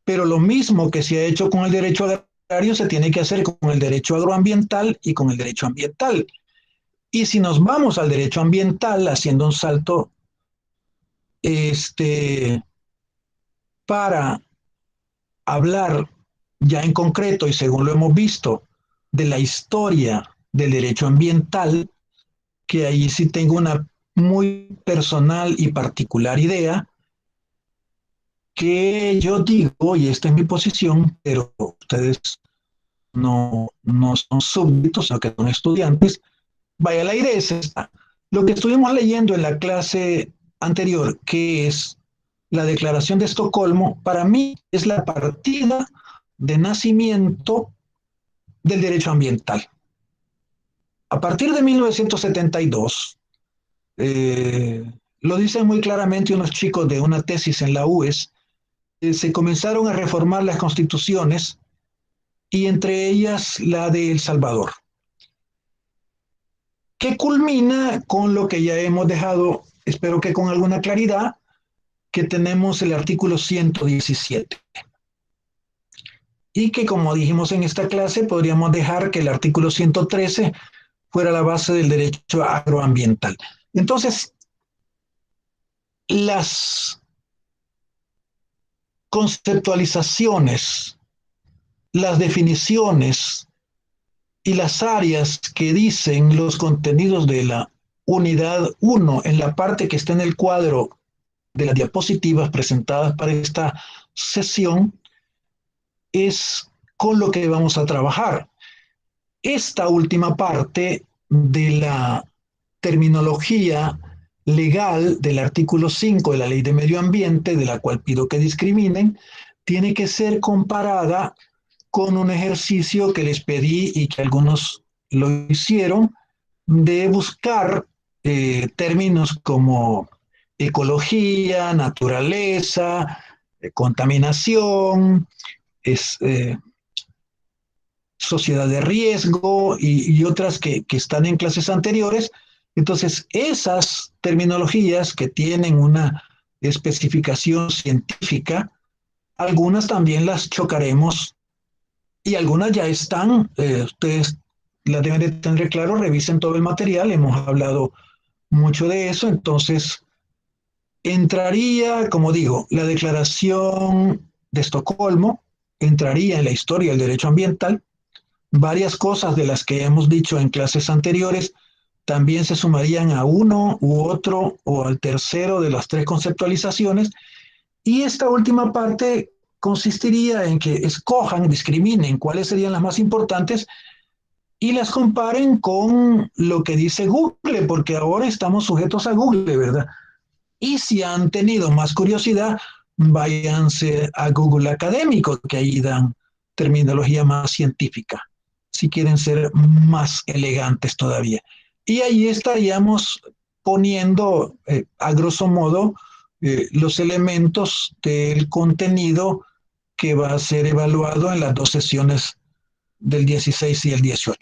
pero lo mismo que se ha hecho con el derecho agrario se tiene que hacer con el derecho agroambiental y con el derecho ambiental. Y si nos vamos al derecho ambiental, haciendo un salto para hablar ya en concreto y según lo hemos visto de la historia del derecho ambiental, que ahí sí tengo una muy personal y particular idea, que yo digo, y esta es mi posición, pero ustedes no son súbditos, sino que son estudiantes. Vaya, la idea es esta. Lo que estuvimos leyendo en la clase anterior, que es la Declaración de Estocolmo, para mí es la partida de nacimiento del derecho ambiental. A partir de 1972, lo dicen muy claramente unos chicos de una tesis en la UES, se comenzaron a reformar las constituciones y entre ellas la de El Salvador, que culmina con lo que ya hemos dejado, espero que con alguna claridad, que tenemos el artículo 117. Y que, como dijimos en esta clase, podríamos dejar que el artículo 113 fuera la base del derecho agroambiental. Entonces, las conceptualizaciones, las definiciones y las áreas que dicen los contenidos de la unidad 1 en la parte que está en el cuadro de las diapositivas presentadas para esta sesión es con lo que vamos a trabajar. Esta última parte de la terminología legal del artículo 5 de la Ley de Medio Ambiente, de la cual pido que discriminen, tiene que ser comparada con un ejercicio que les pedí y que algunos lo hicieron, de buscar términos como ecología, naturaleza, contaminación, sociedad de riesgo y otras que están en clases anteriores. Entonces, esas terminologías que tienen una especificación científica, algunas también las chocaremos y algunas ya están, ustedes las deben de tener claro, revisen todo el material, hemos hablado mucho de eso, entonces entraría, como digo, la Declaración de Estocolmo, entraría en la historia del derecho ambiental, varias cosas de las que hemos dicho en clases anteriores también se sumarían a uno u otro o al tercero de las tres conceptualizaciones, y esta última parte consistiría en que escojan, discriminen cuáles serían las más importantes y las comparen con lo que dice Google, porque ahora estamos sujetos a Google, ¿verdad? Y si han tenido más curiosidad, váyanse a Google Académico, que ahí dan terminología más científica, si quieren ser más elegantes todavía. Y ahí estaríamos poniendo, a grosso modo, los elementos del contenido que va a ser evaluado en las dos sesiones del 16 y el 18.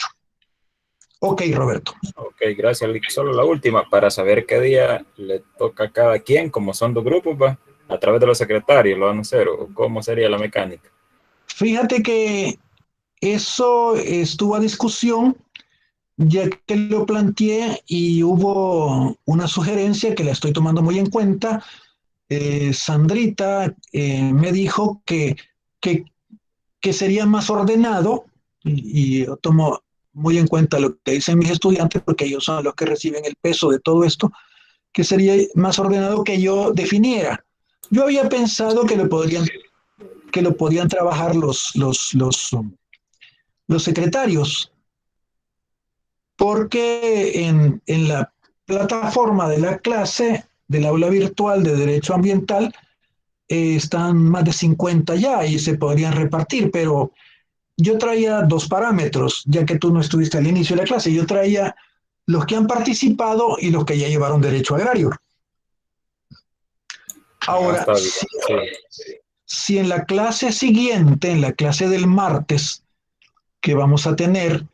Ok, Roberto. Ok, gracias, Lick. Solo la última, para saber qué día le toca a cada quien, como son dos grupos, ¿va? A través de los secretarios lo van a hacer, o cómo sería la mecánica. Fíjate que eso estuvo a discusión, ya que lo planteé y hubo una sugerencia que la estoy tomando muy en cuenta. Sandrita me dijo que sería más ordenado, y yo tomo muy en cuenta lo que dicen mis estudiantes, porque ellos son los que reciben el peso de todo esto, que sería más ordenado que yo definiera. Yo había pensado que lo podían trabajar los secretarios, porque en la plataforma de la clase del aula virtual de Derecho Ambiental están más de 50 ya y se podrían repartir, pero yo traía dos parámetros, ya que tú no estuviste al inicio de la clase. Yo traía los que han participado y los que ya llevaron derecho agrario. Ahora, si en la clase siguiente, en la clase del martes que vamos a tener,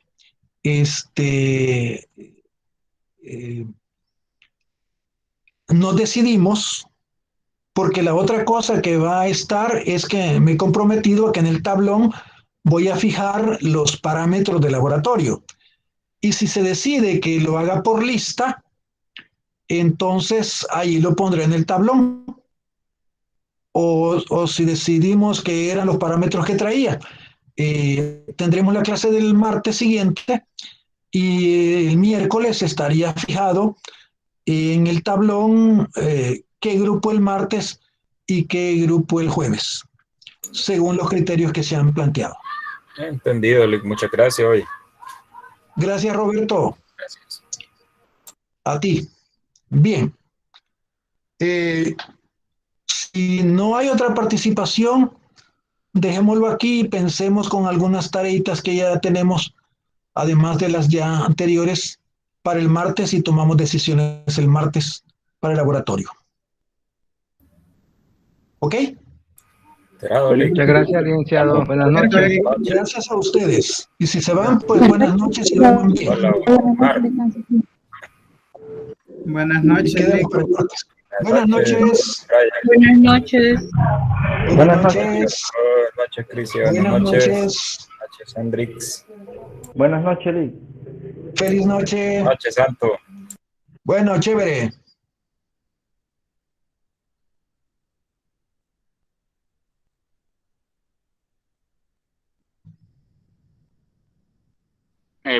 nos decidimos, porque la otra cosa que va a estar es que me he comprometido a que en el tablón voy a fijar los parámetros de laboratorio. Y si se decide que lo haga por lista, entonces ahí lo pondré en el tablón. O si decidimos que eran los parámetros que traía, tendremos la clase del martes siguiente y el miércoles estaría fijado en el tablón qué grupo el martes y qué grupo el jueves, según los criterios que se han planteado. Entendido, Lick. Muchas gracias hoy. Gracias, Roberto. Gracias. A ti. Bien. Si no hay otra participación, dejémoslo aquí y pensemos con algunas tareitas que ya tenemos, además de las ya anteriores, para el martes, y tomamos decisiones el martes para el laboratorio. ¿Ok? Muchas gracias, licenciado. Buenas noches. Gracias a ustedes. Y si se van, pues buenas noches y duerman bien. Buenas noches. Buenas noches. Buenas noches. Buenas noches. Buenas noches, Cristian. Buenas noches. Buenas noches, Hendrix. Buenas noches, Lick. Feliz noche. Buenas noches, Santo. Bueno, chévere.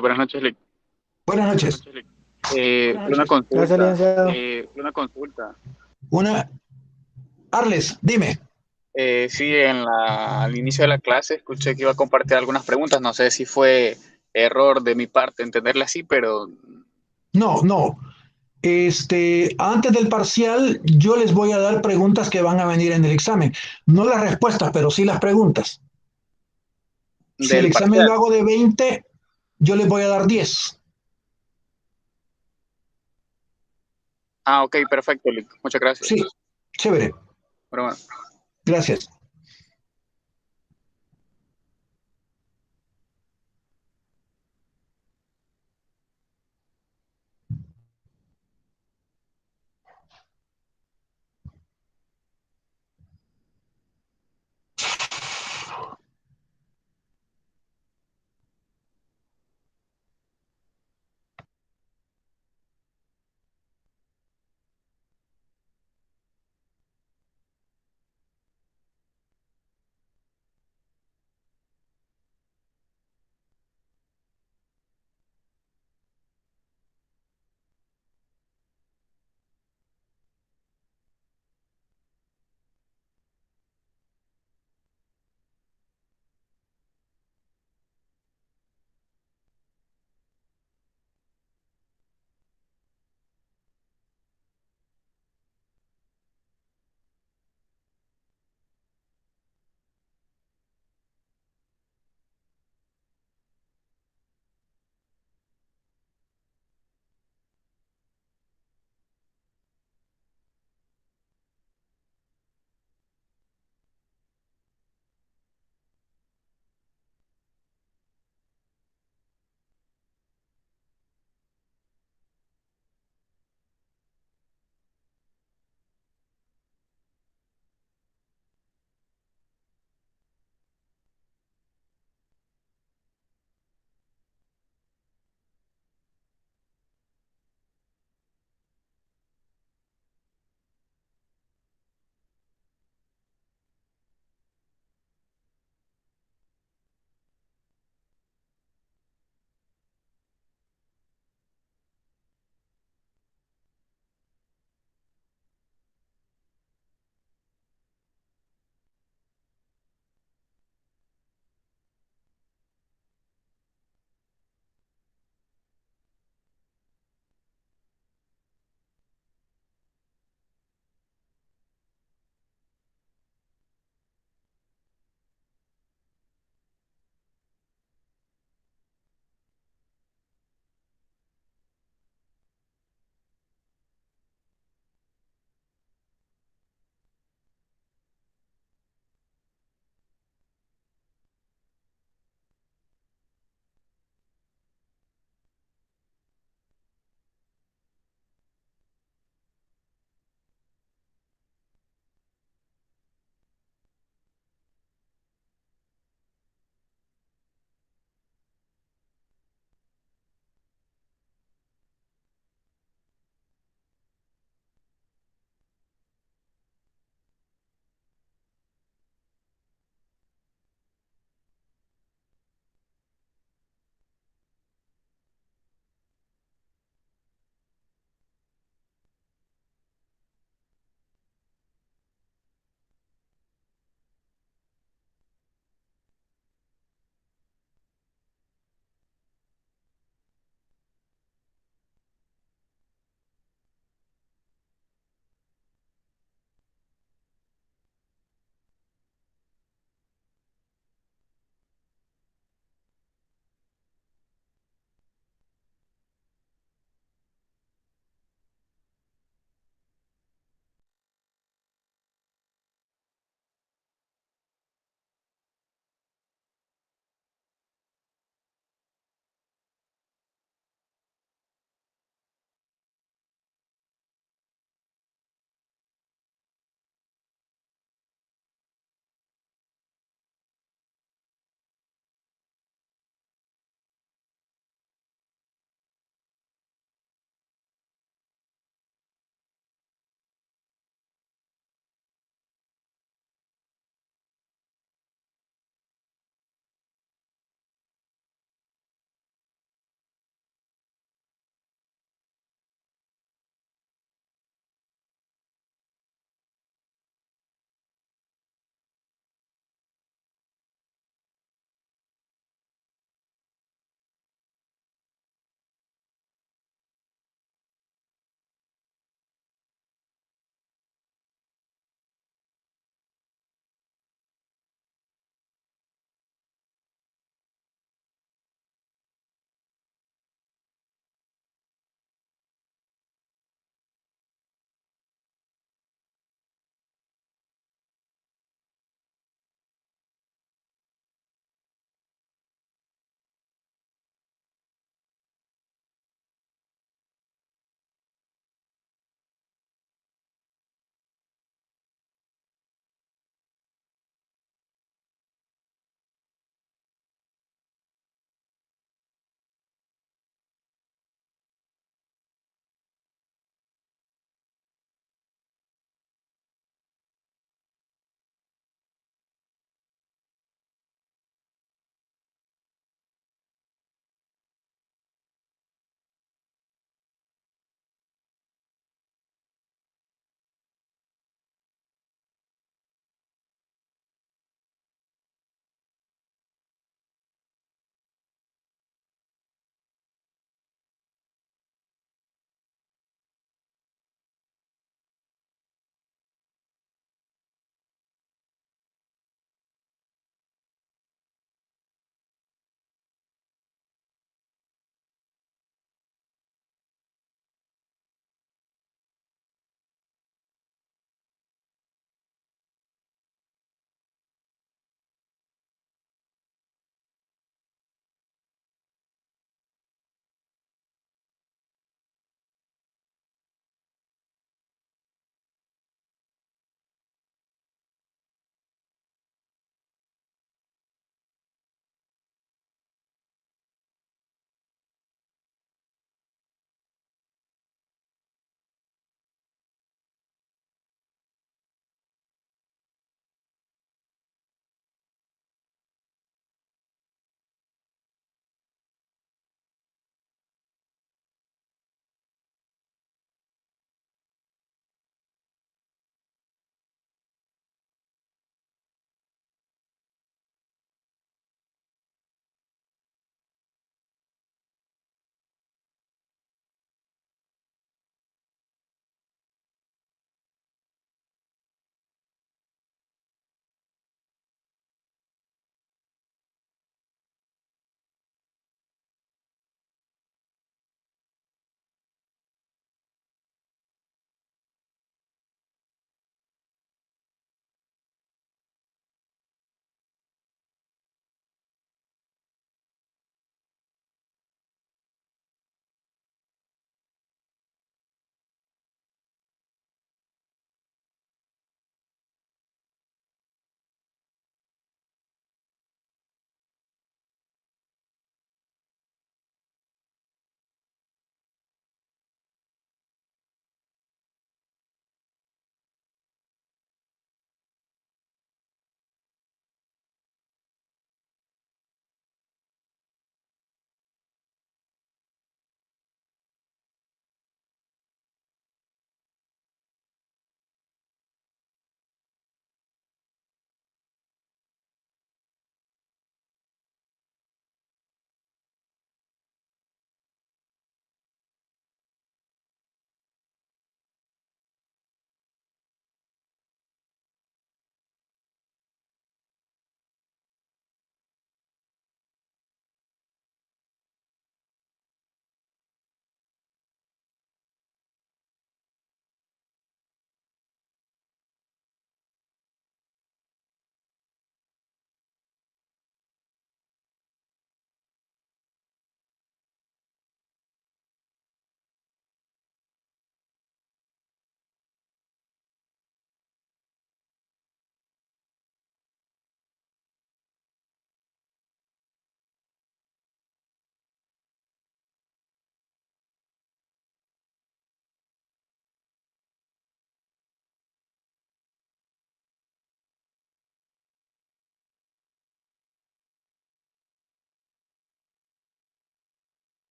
Buenas noches, Lick. Buenas noches. Una consulta. Arles, dime. Sí, al inicio de la clase escuché que iba a compartir algunas preguntas. No sé si fue error de mi parte entenderla así, pero... No. Antes del parcial, yo les voy a dar preguntas que van a venir en el examen. No las respuestas, pero sí las preguntas. Si el examen lo hago de 20, yo les voy a dar 10. Ah, ok, perfecto, Lick. Muchas gracias. Sí, chévere. Pero bueno. Gracias.